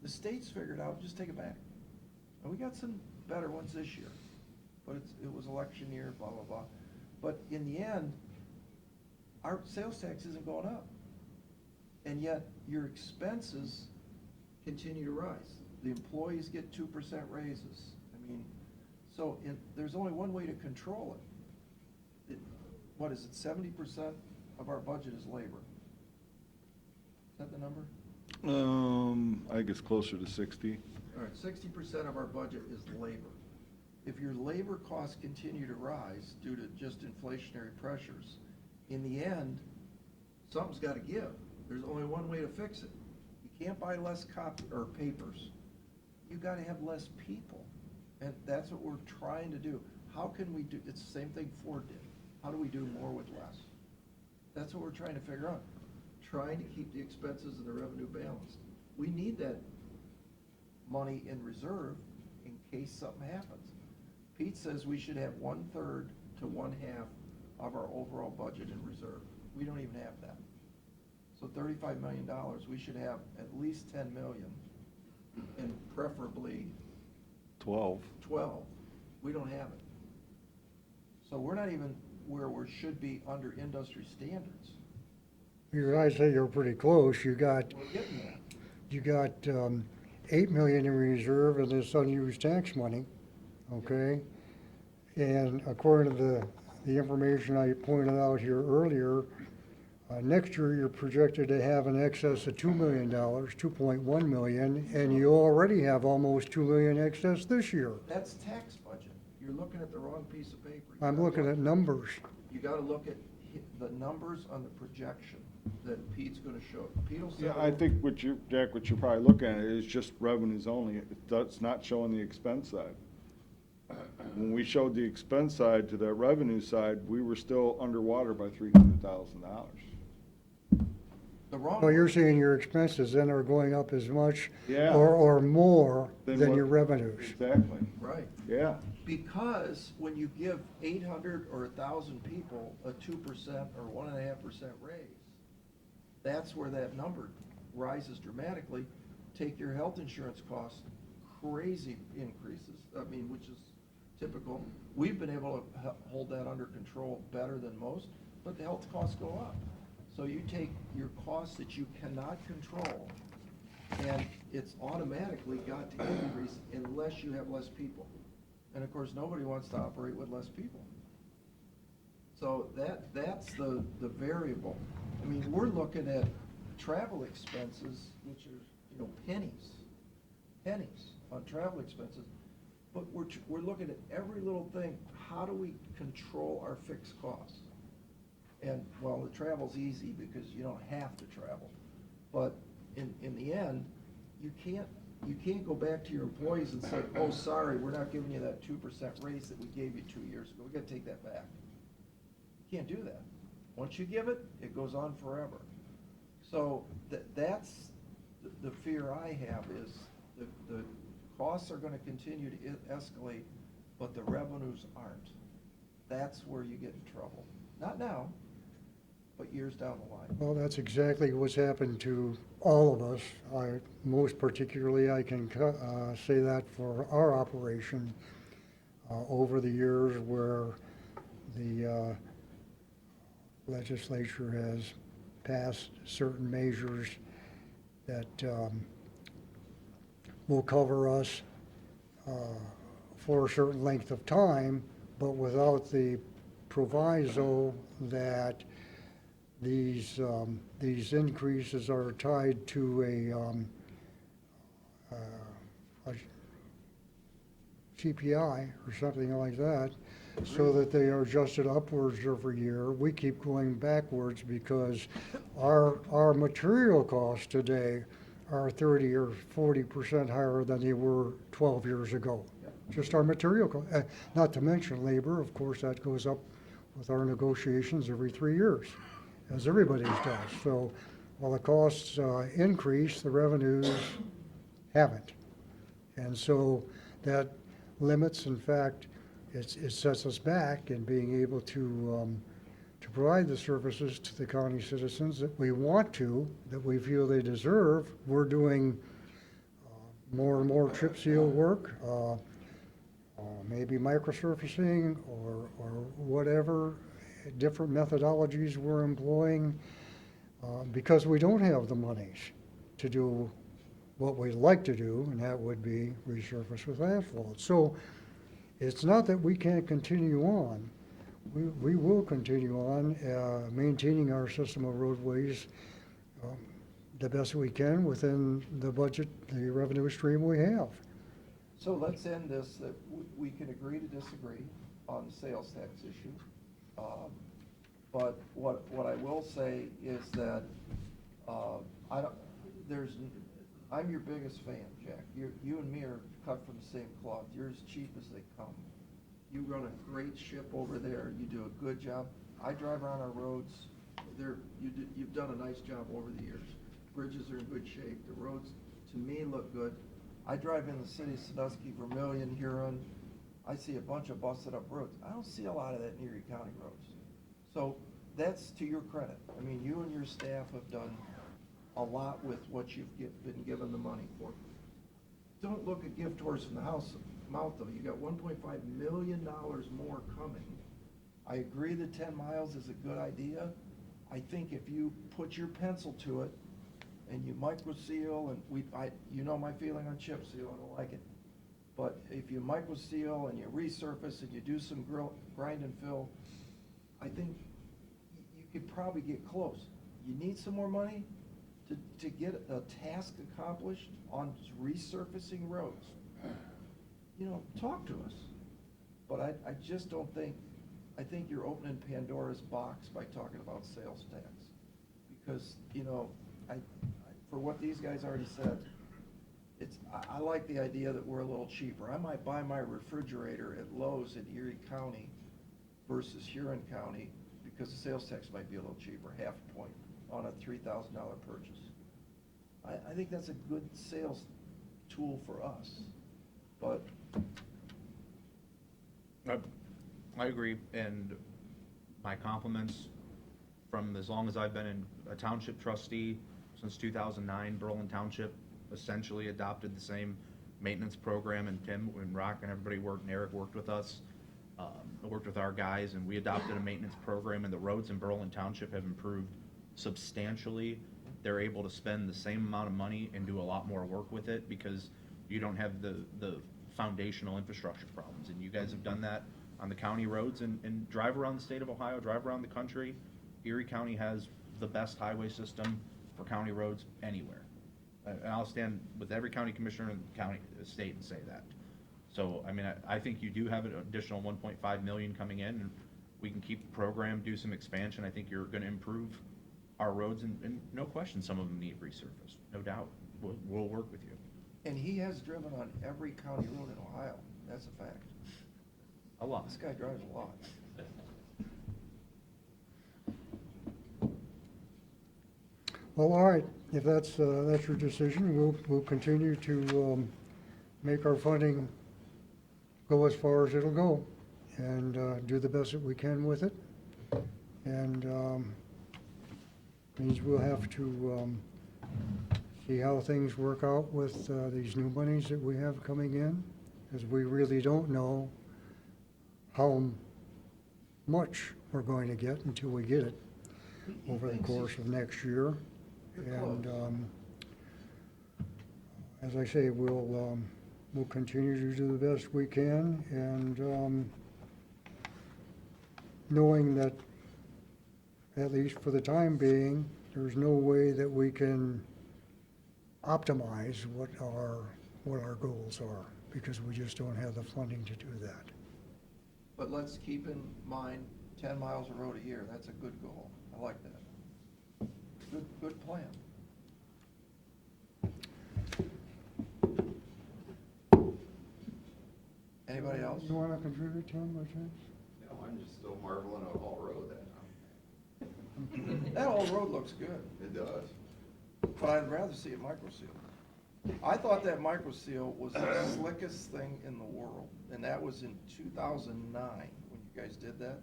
the state's figured out, just take it back. And we got some better ones this year, but it was election year, blah, blah, blah. But in the end, our sales tax isn't going up. And yet, your expenses continue to rise. The employees get 2% raises. I mean, so there's only one way to control it. What is it, 70% of our budget is labor? Is that the number? I think it's closer to 60. All right, 60% of our budget is labor. If your labor costs continue to rise due to just inflationary pressures, in the end, something's got to give. There's only one way to fix it. You can't buy less papers. You got to have less people. And that's what we're trying to do. How can we do, it's the same thing Ford did. How do we do more with less? That's what we're trying to figure out. Trying to keep the expenses and the revenue balanced. We need that money in reserve in case something happens. Pete says we should have 1/3 to 1/2 of our overall budget in reserve. We don't even have that. So $35 million, we should have at least 10 million, and preferably 12. 12. We don't have it. So we're not even where we should be under industry standards. I say you're pretty close. You got, We're getting there. you got 8 million in reserve of this unused tax money, okay? And according to the information I pointed out here earlier, next year you're projected to have an excess of $2 million, 2.1 million, and you already have almost 2 million excess this year. That's tax budget. You're looking at the wrong piece of paper. You I'm gotta looking look- at numbers. You gotta look at the numbers on the projection that Pete's gonna show. Pete'll say. Yeah, I think Jack, what you're probably looking at is just revenues only. It's not showing the expense side. When we showed the expense side to the revenue side, we were still underwater by $300,000. The wrong. Well, you're saying your expenses then are going up as much Yeah. or more Then than what- your revenues. Exactly, Right. yeah. Because when you give 800 or 1,000 people a 2% or 1.5% raise, that's where that number rises dramatically. Take your health insurance costs, crazy increases, I mean, which is typical. We've been able to hold that under control better than most, but the health costs go up. So you take your costs that you cannot control, and it's automatically got to increase unless you have less people. And of course, nobody wants to operate with less people. So that's the variable. I mean, we're looking at travel expenses, which are, you know, pennies on travel expenses. But we're looking at every little thing. How do we control our fixed costs? And, well, the travel's easy because you don't have to travel. But in the end, you can't go back to your employees and say, oh, sorry, we're not giving you that 2% raise that we gave you 2 years ago. We gotta take that back. You can't do that. Once you give it, it goes on forever. So that's the fear I have is the costs are gonna continue to escalate, but the revenues aren't. That's where you get in trouble. Not now, but years down the line. Well, that's exactly what's happened to all of us. Most particularly, I can say that for our operation over the years where the legislature has passed certain measures that will cover us for a certain length of time, but without the proviso that these increases are tied to a CPI or something like that, so that they are adjusted upwards every year. We keep going backwards because our material costs today are 30 or 40% higher than they were 12 years ago. Just our material cost, not to mention labor, of course, that goes up with our negotiations every 3 years, as everybody's does. So while the costs increase, the revenues haven't. And so that limits, in fact, it sets us back in being able to provide the services to the county citizens that we want to, that we feel they deserve. We're doing more and more chip seal work, maybe microsurfacing or whatever, different methodologies we're employing, because we don't have the monies to do what we'd like to do, and that would be resurface with asphalt. So it's not that we can't continue on. We will continue on maintaining our system of roadways the best we can within the budget, the revenue stream we have. So let's end this, that we can agree to disagree on the sales tax issue. But what I will say is that, I'm your biggest fan, Jack. You and me are cut from the same cloth. You're as cheap as they come. You run a great ship over there. You do a good job. I drive around our roads. You've done a nice job over the years. Bridges are in good shape. The roads, to me, look good. I drive in the city of Sandusky, Vermillion, Huron. I see a bunch of busted up roads. I don't see a lot of that in Erie County roads. So that's to your credit. I mean, you and your staff have done a lot with what you've been given the money for. Don't look at gift horse from the mouth, though. You got $1.5 million more coming. I agree that 10 miles is a good idea. I think if you put your pencil to it and you micro seal, and you know my feeling on chip seal, I don't like it. But if you micro seal and you resurface and you do some grind and fill, I think you could probably get close. You need some more money to get a task accomplished on resurfacing roads. You know, talk to us. But I just don't think, I think you're opening Pandora's box by talking about sales tax. Because, you know, for what these guys already said, I like the idea that we're a little cheaper. I might buy my refrigerator at Lowe's in Erie County versus Huron County because the sales tax might be a little cheaper, half a point on a $3,000 purchase. I think that's a good sales tool for us, but. I agree, and my compliments from as long as I've been a township trustee, since 2009, Berlin Township essentially adopted the same maintenance program, and Tim and Rock and everybody worked, and Eric worked with us, worked with our guys, and we adopted a maintenance program, and the roads in Berlin Township have improved substantially. They're able to spend the same amount of money and do a lot more work with it because you don't have the foundational infrastructure problems, and you guys have done that on the county roads, and drive around the state of Ohio, drive around the country. Erie County has the best highway system for county roads anywhere. And I'll stand with every county commissioner in the county, state, and say that. So, I mean, I think you do have an additional 1.5 million coming in, and we can keep the program, do some expansion. I think you're gonna improve our roads, and no question, some of them need resurfaced, no doubt. We'll work with you. And he has driven on every county road in Ohio. That's a fact. A lot. This guy drives a lot. Well, all right, if that's your decision, we'll continue to make our funding go as far as it'll go and do the best that we can with it. And means we'll have to see how things work out with these new monies that we have coming in, because we really don't know how much we're going to get until we get it over the thinks course of next year. You're And, close. as I say, we'll continue to do the best we can, and, knowing that, at least for the time being, there's no way that we can optimize what our goals are, because we just don't have the funding to do that. But let's keep in mind, 10 miles of road a year, that's a good goal. I like that. Good plan. Anybody else? You wanna contribute, Tim, by chance? No, I'm just still marveling at Hall Road that That old road looks good, it does. but I'd rather see it micro-sealed. I thought that micro-seal was the slickest thing in the world, and that was in 2009 when you guys did that.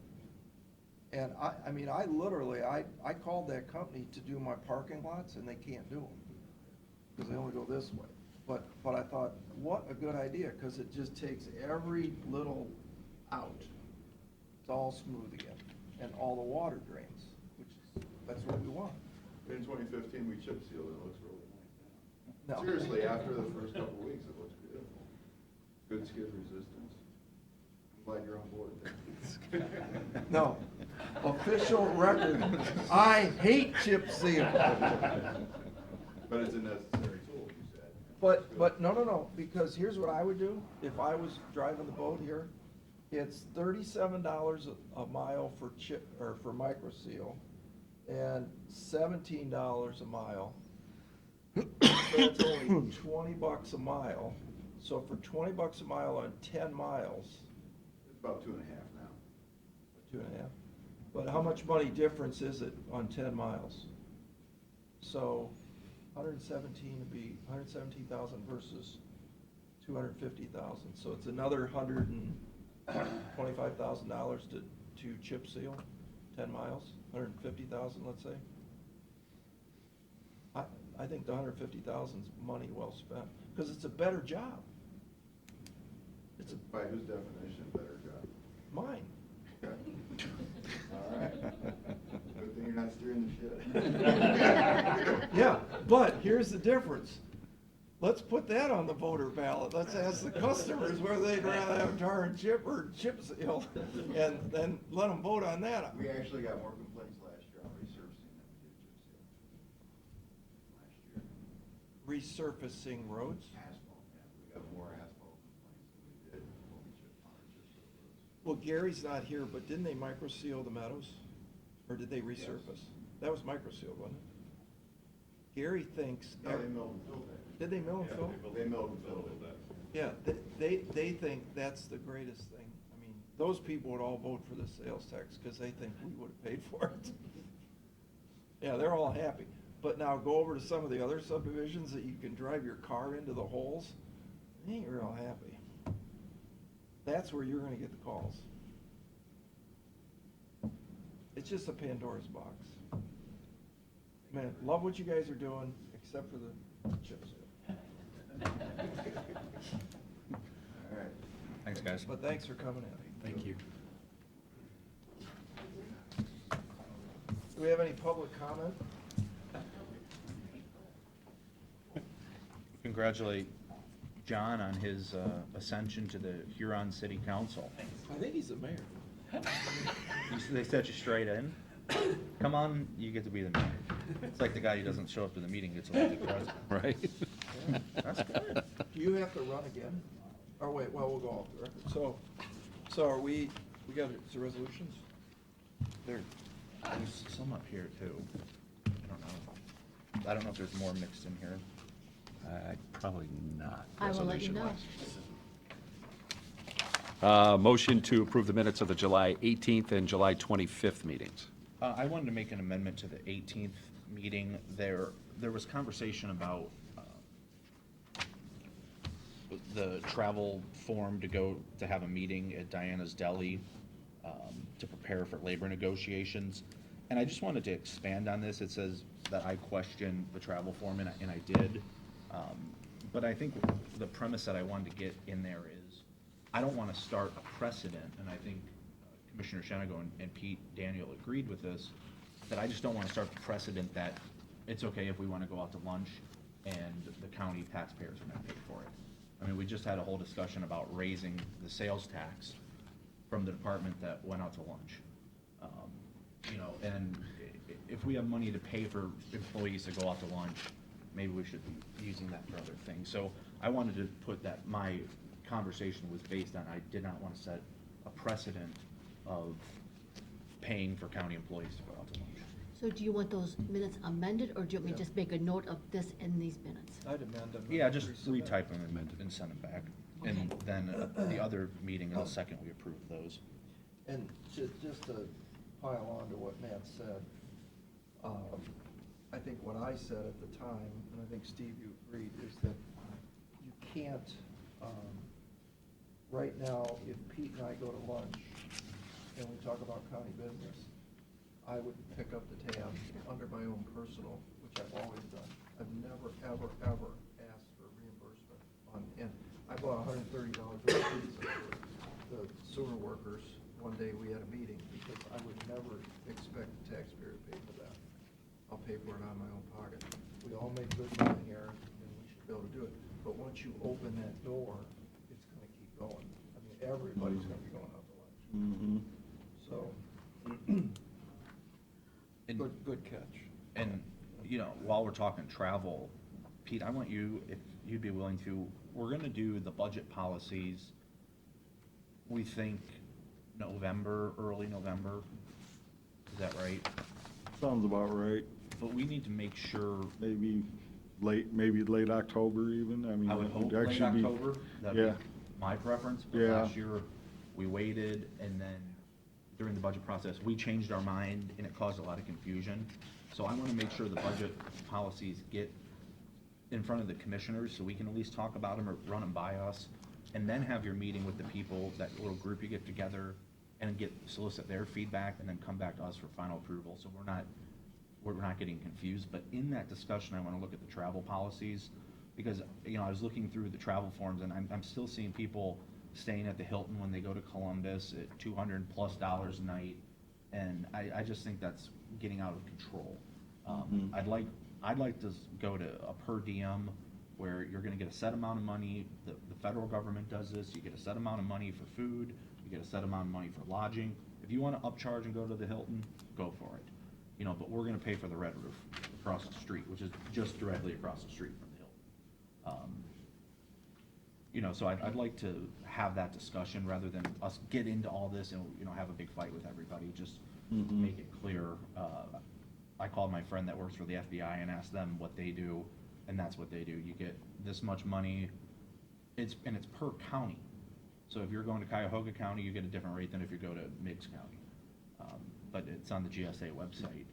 And I mean, I literally, I called that company to do my parking lots, and they can't do them, because they only go this way. But I thought, what a good idea, because it just takes every little out. It's all smooth again, and all the water drains, which is, that's what we want. In 2015, we chip sealed, it looks really No. nice. Seriously, after the first couple of weeks, it looks beautiful. Good skid resistance. I'm glad you're on board there. No, official record, I hate chip seal. But it's a necessary tool, you said. But, no, because here's what I would do, if I was driving the boat here, it's $37 a mile for chip, or for micro seal, and $17 a mile. So it's only $20 a mile, so for $20 a mile on 10 miles, It's about 2.5 now. 2.5. But how much money difference is it on 10 miles? So 117 would be 117,000 versus 250,000. So it's another $125,000 to chip seal 10 miles, 150,000, let's say. I think the 150,000 is money well spent, because it's a better job. It's By whose definition, better job? mine. Okay. All right. Good thing you're not steering the ship. Yeah, but here's the difference. Let's put that on the voter ballot. Let's ask the customers whether they'd rather have tar and chip or chip seal, and then let them vote on that. We actually got more complaints last year on resurfacing than we did chip seal. Last year. Resurfacing roads? Asphalt, yeah, we got more asphalt complaints than we did when we chipped on chip seal roads. Well, Gary's not here, but didn't they micro seal the meadows? Or did they resurface? That was micro seal, wasn't it? Gary thinks. No, they milled and filled that. Did they mill and fill? They milled and filled it. Yeah, they think that's the greatest thing. I mean, those people would all vote for the sales tax because they think we would have paid for it. Yeah, they're all happy. But now go over to some of the other subdivisions that you can drive your car into the holes, they ain't real happy. That's where you're gonna get the calls. It's just a Pandora's box. Man, love what you guys are doing, except for the chip seal. All right. Thanks, guys. But thanks for coming in. Thank you. Do we have any public comment? Congratulate John on his ascension to the Huron City Council. I think he's the mayor. They set you straight in. Come on, you get to be the mayor. It's like the guy who doesn't show up to the meeting gets elected president. Right? That's good. Do you have to run again? Or wait, well, we'll go off the record. So are we got the resolutions? There's some up here too. I don't know if there's more mixed in here. Probably not. I will let you know. Motion to approve the minutes of the July 18th and July 25th meetings. I wanted to make an amendment to the 18th meeting. There was conversation about the travel form to go to have a meeting at Diana's Deli to prepare for labor negotiations. And I just wanted to expand on this. It says that I questioned the travel form, and I did. But I think the premise that I wanted to get in there is, I don't want to start a precedent, and I think Commissioner Shenigo and Pete Daniel agreed with this, that I just don't want to start the precedent that it's okay if we want to go out to lunch and the county taxpayers are going to pay for it. I mean, we just had a whole discussion about raising the sales tax from the department that went out to lunch. You know, and if we have money to pay for employees to go out to lunch, maybe we should be using that for other things. So I wanted to put that, my conversation was based on, I did not want to set a precedent of paying for county employees to go out to lunch. So do you want those minutes amended, or do you want me to just make a note of this in these minutes? I'd amend them. Yeah, just Resubmit. retype them and send them back. And then the other meeting, the second we approve those. And just to pile on to what Matt said, I think what I said at the time, and I think Steve, you agreed, is that you can't, right now, if Pete and I go to lunch and we talk about county business, I would pick up the tab under my own personal, which I've always done. I've never, ever, ever asked for reimbursement on, and I bought $130 worth of pizza for the sewer workers. One day we had a meeting, because I would never expect the taxpayer to pay for that. I'll pay for it out of my own pocket. We all make good money here, and we should be able to do it. But once you open that door, it's gonna keep going. I mean, everybody's gonna be going out to lunch. Mm-hmm. So, And- good catch. And, you know, while we're talking travel, Pete, I want you, if you'd be willing to, we're gonna do the budget policies, we think November, early November. Is that right? Sounds about right. But we need to make sure, Maybe late October even, I mean. I would it hope would late actually be- October, that'd Yeah, be my preference. But Yeah. last year, we waited, and then during the budget process, we changed our mind, and it caused a lot of confusion. So I wanna make sure the budget policies get in front of the commissioners, so we can at least talk about them or run them by us, and then have your meeting with the people, that little group you get together, and solicit their feedback, and then come back to us for final approval, so we're not getting confused. But in that discussion, I wanna look at the travel policies, because, you know, I was looking through the travel forms, and I'm still seeing people staying at the Hilton when they go to Columbus at $200+ a night, and I just think that's getting out of control. Mhm. I'd like to go to a per diem, where you're gonna get a set amount of money, the federal government does this, you get a set amount of money for food, you get a set amount of money for lodging. If you wanna upcharge and go to the Hilton, go for it. You know, but we're gonna pay for the Red Roof across the street, which is just directly across the street from the Hilton. You know, so I'd like to have that discussion, rather than us get into all this and, you know, have a big fight with everybody, just Mhm. make it clear. I called my friend that works for the FBI and asked them what they do, and that's what they do. You get this much money, it's per county. So if you're going to Cuyahoga County, you get a different rate than if you go to Meigs County. But it's on the GSA website.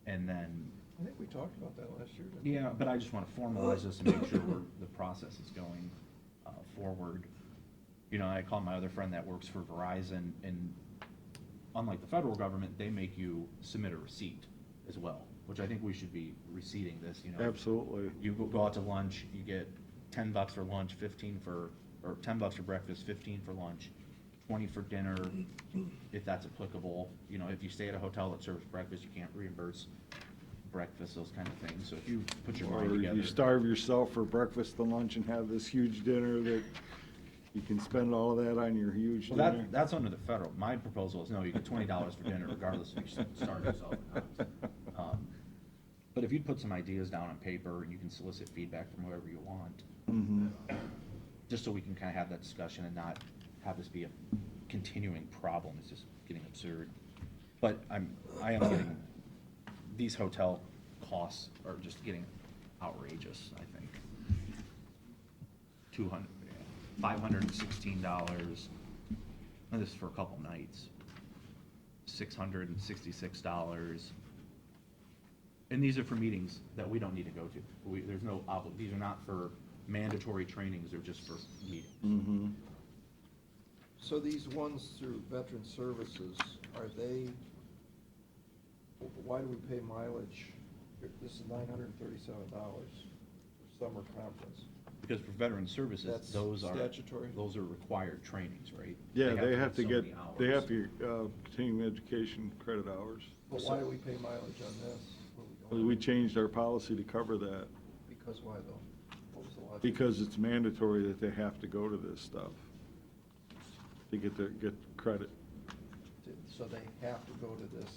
And then, I think we talked about that last year, didn't we? yeah, but I just want to formalize this and make sure the process is going forward. You know, I called my other friend that works for Verizon, and unlike the federal government, they make you submit a receipt as well, which I think we should be receipting this, you know. Absolutely. You go out to lunch, you get $10 for lunch, 15 for, or $10 for breakfast, 15 for lunch, 20 for dinner, if that's applicable. You know, if you stay at a hotel that serves breakfast, you can't reimburse breakfast, those kind of things. So if you put your mind Or together. you starve yourself for breakfast and lunch and have this huge dinner that you can spend all of that on your huge Well, dinner. that's under the federal. My proposal is, no, you get $20 for dinner regardless if you starve yourself or not. But if you'd put some ideas down on paper, and you can solicit feedback from whoever you want, Mhm. just so we can kind of have that discussion and not have this be a continuing problem. It's just getting absurd. But I am getting, these hotel costs are just getting outrageous, I think. $516, and this is for a couple nights. $666. And these are for meetings that we don't need to go to. There's no these are not for mandatory trainings, they're just for meetings. Mhm. So these ones through Veteran Services, are they, why do we pay mileage? This is $937 for summer conference. Because for veteran services, That's those are. statutory? Those are required trainings, right? Yeah, they have to so get, many they hours. have to get continuing education credit hours. But why do we pay mileage on this? What we Well, don't? we changed our policy to cover that, Because why though? What was the logic? because it's mandatory that they have to go to this stuff to get credit. So they have to go to this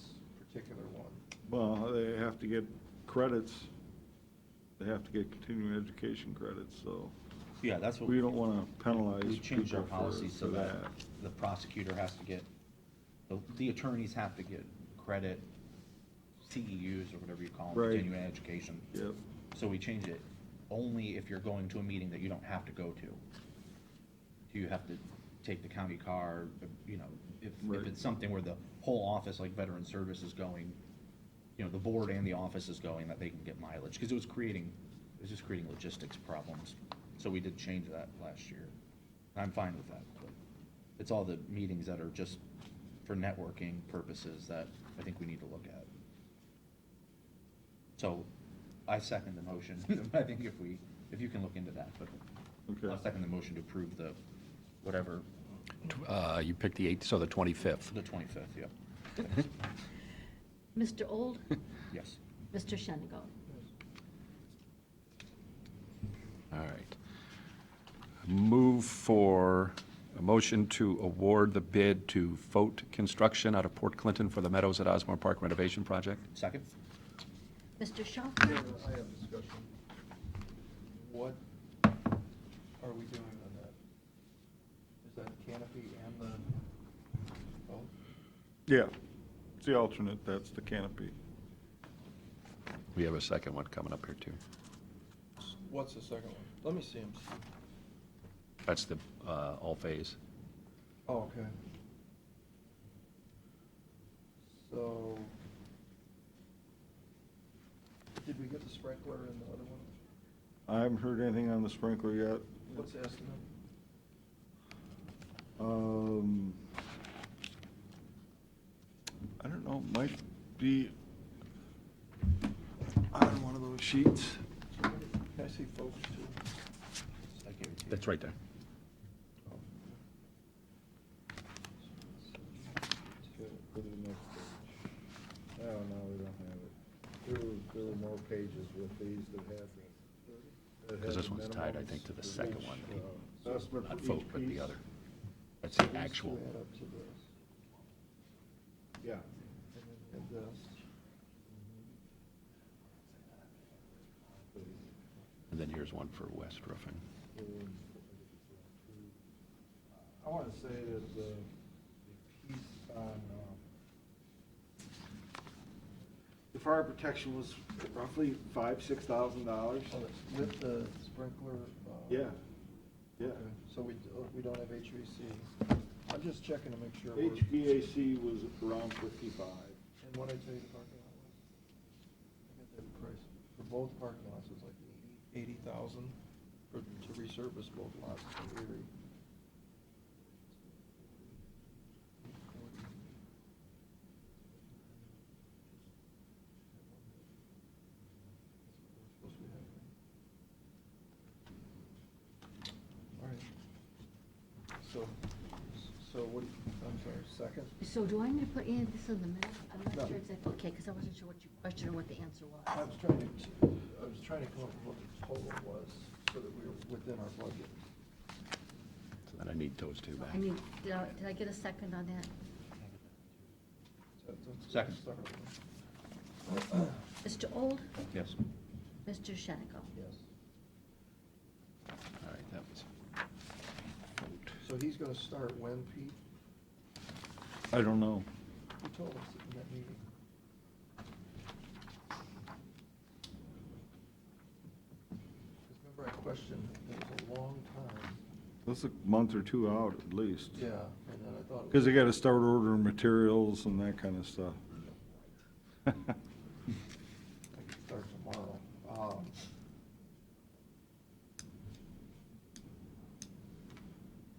particular one? Well, they have to get credits, they have to get continuing education credits, so Yeah, that's what. we don't want to penalize We changed our people policy for so that that. the prosecutor has to get, the attorneys have to get credit, CEUs or whatever you call them, Right. continuing education. Yep, So we changed it only if you're going to a meeting that you don't have to go to. You have to take the county car, you know, if Right. it's something where the whole office, like veteran service is going, you know, the board and the office is going, that they can get mileage, because it was just creating logistics problems. So we did change that last year. I'm fine with that, but it's all the meetings that are just for networking purposes that I think we need to look at. So I second the motion. I think if you can look into that, but okay. I'll second the motion to approve the, whatever, You picked the 8th, so the 25th. the 25th, yep. Mr. Old, Yes. Mr. Shengo. All right. Move for a motion to award the bid to Foat Construction out of Port Clinton for the Meadows at Osborne Park renovation project. Second? Mr. Shaw? I have discussion. What are we doing on that? Is that canopy and the, oh, Yeah, it's the alternate, that's the canopy. We have a second one coming up here, too. what's the second one? Let me see them. That's the all-phase. Oh, okay. So, did we get the sprinkler in the other one? I haven't heard anything on the sprinkler yet. What's the estimate? I don't know, might be on one of those sheets. Can I see folks too? I gave it to you. That's right there. Put it in the next page. Oh, no, we don't have it. There were more pages with these that had the. Because this one's tied, I think, to the second one. Estimate Not for Foat, each but the piece. other. That's the These two actual. add up to this, Yeah. and this. And then here's one for West Roofing. I want to say that the piece on, The fire protection was roughly $5,000-6,000. oh, it's with the sprinkler. Yeah, yeah. Okay, so we don't have HVAC. I'm just checking to make sure. HVAC was around 55. And what I tell you the parking lot was? I got that price, for both parking lots, it was like 80,000 to resurface both lots in Erie. Supposed to be happening. All right. So what, I'm sorry, second? So do I need to put any of this in the minutes? I'm No. not sure exactly, okay, because I wasn't sure what your question or what the answer was. I was trying to come up with what the total was, so that we were within our budget. So then I need those two back. I mean, did I get a second on that? Let's Second. start with- Mr. Old, Yes. Mr. Shengo. Yes. All right, that was. So he's gonna start when, Pete? I don't know. He told us in that meeting. Because remember I questioned, it was a long time. That's a month or two out at least. Yeah, and then I thought. it Because they was- got to start ordering materials and that kind of stuff. I can start tomorrow.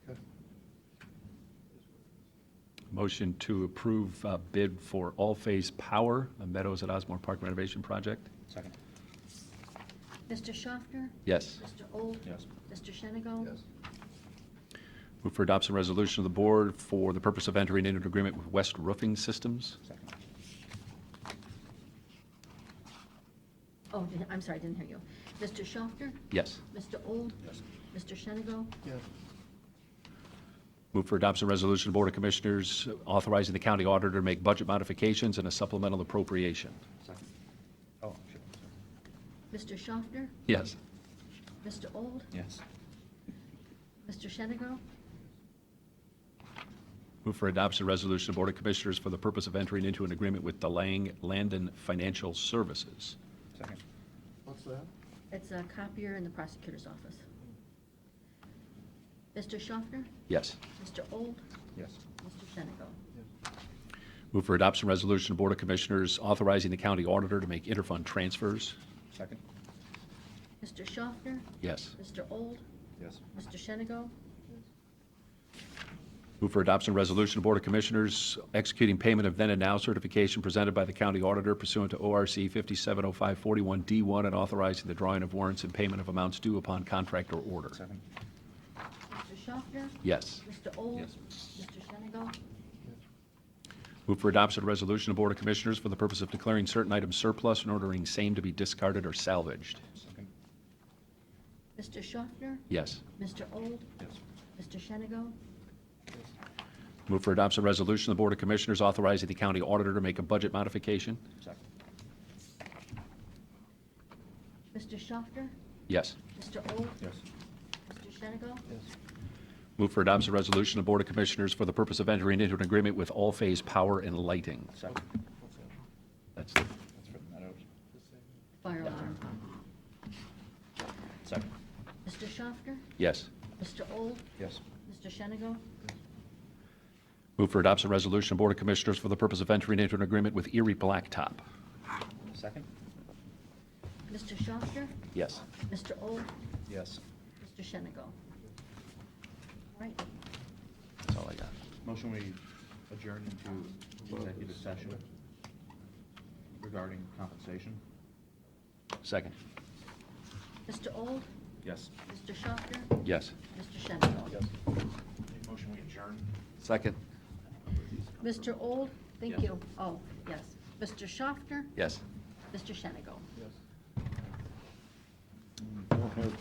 Okay. Motion to approve bid for all-phase power, the Meadows at Osborne Park renovation project. Second? Mr. Schaffner? Yes. Mr. Old? Yes. Mr. Shenigo? Yes. Move for adoption resolution of the board for the purpose of entering into an agreement with West Roofing Systems. Second. Oh, I'm sorry, I didn't hear you. Mr. Schaffner? Yes. Mr. Old? Yes. Mr. Shenigo? Yes. Move for adoption resolution of the Board of Commissioners authorizing the county auditor to make budget modifications and a supplemental appropriation. Second. Oh, sure. Mr. Schaffner? Yes. Mr. Old? Yes. Mr. Shenigo? Move for adoption resolution of the Board of Commissioners for the purpose of entering into an agreement with DeLang Landon Financial Services. Second. What's that? It's a copier in the prosecutor's office. Mr. Schaffner? Yes. Mr. Old? Yes. Mr. Shenigo? Move for adoption resolution of the Board of Commissioners authorizing the county auditor to make interfund transfers. Second. Mr. Schaffner? Yes. Mr. Old? Yes. Mr. Shenigo? Move for adoption resolution of the Board of Commissioners executing payment of then and now certification presented by the county auditor pursuant to ORC 570541D1 and authorizing the drawing of warrants and payment of amounts due upon contract or order. Second. Mr. Schaffner? Yes. Mr. Old? Yes. Mr. Shenigo? Move for adoption of resolution of the Board of Commissioners for the purpose of declaring certain items surplus and ordering same to be discarded or salvaged. Second. Mr. Schaffner? Yes. Mr. Old? Yes. Mr. Shenigo? Move for adoption of resolution of the Board of Commissioners authorizing the county auditor to make a budget modification. Second. Mr. Schaffner? Yes. Mr. Old? Yes. Mr. Shenigo? Yes. Move for adoption of resolution of the Board of Commissioners for the purpose of entering into an agreement with All Phase Power and Lighting. Second. What's that? That's That's for the Meadows. Fire alarm. Second. Mr. Schaffner? Yes. Mr. Old? Yes. Mr. Shenigo? Move for adoption of resolution of Board of Commissioners for the purpose of entering into an agreement with Erie Blacktop. Second. Mr. Schaffner? Yes. Mr. Old? Yes. Mr. Shenigo? Right. That's all I got. Motion we adjourn into executive session regarding compensation. Second. Mr. Old? Yes. Mr. Schaffner? Yes. Mr. Shenigo? Yes. Motion we adjourn. Second. Mr. Old? Thank Yes. you. Oh, yes. Mr. Schaffner? Yes. Mr. Shenigo? Yes. Don't have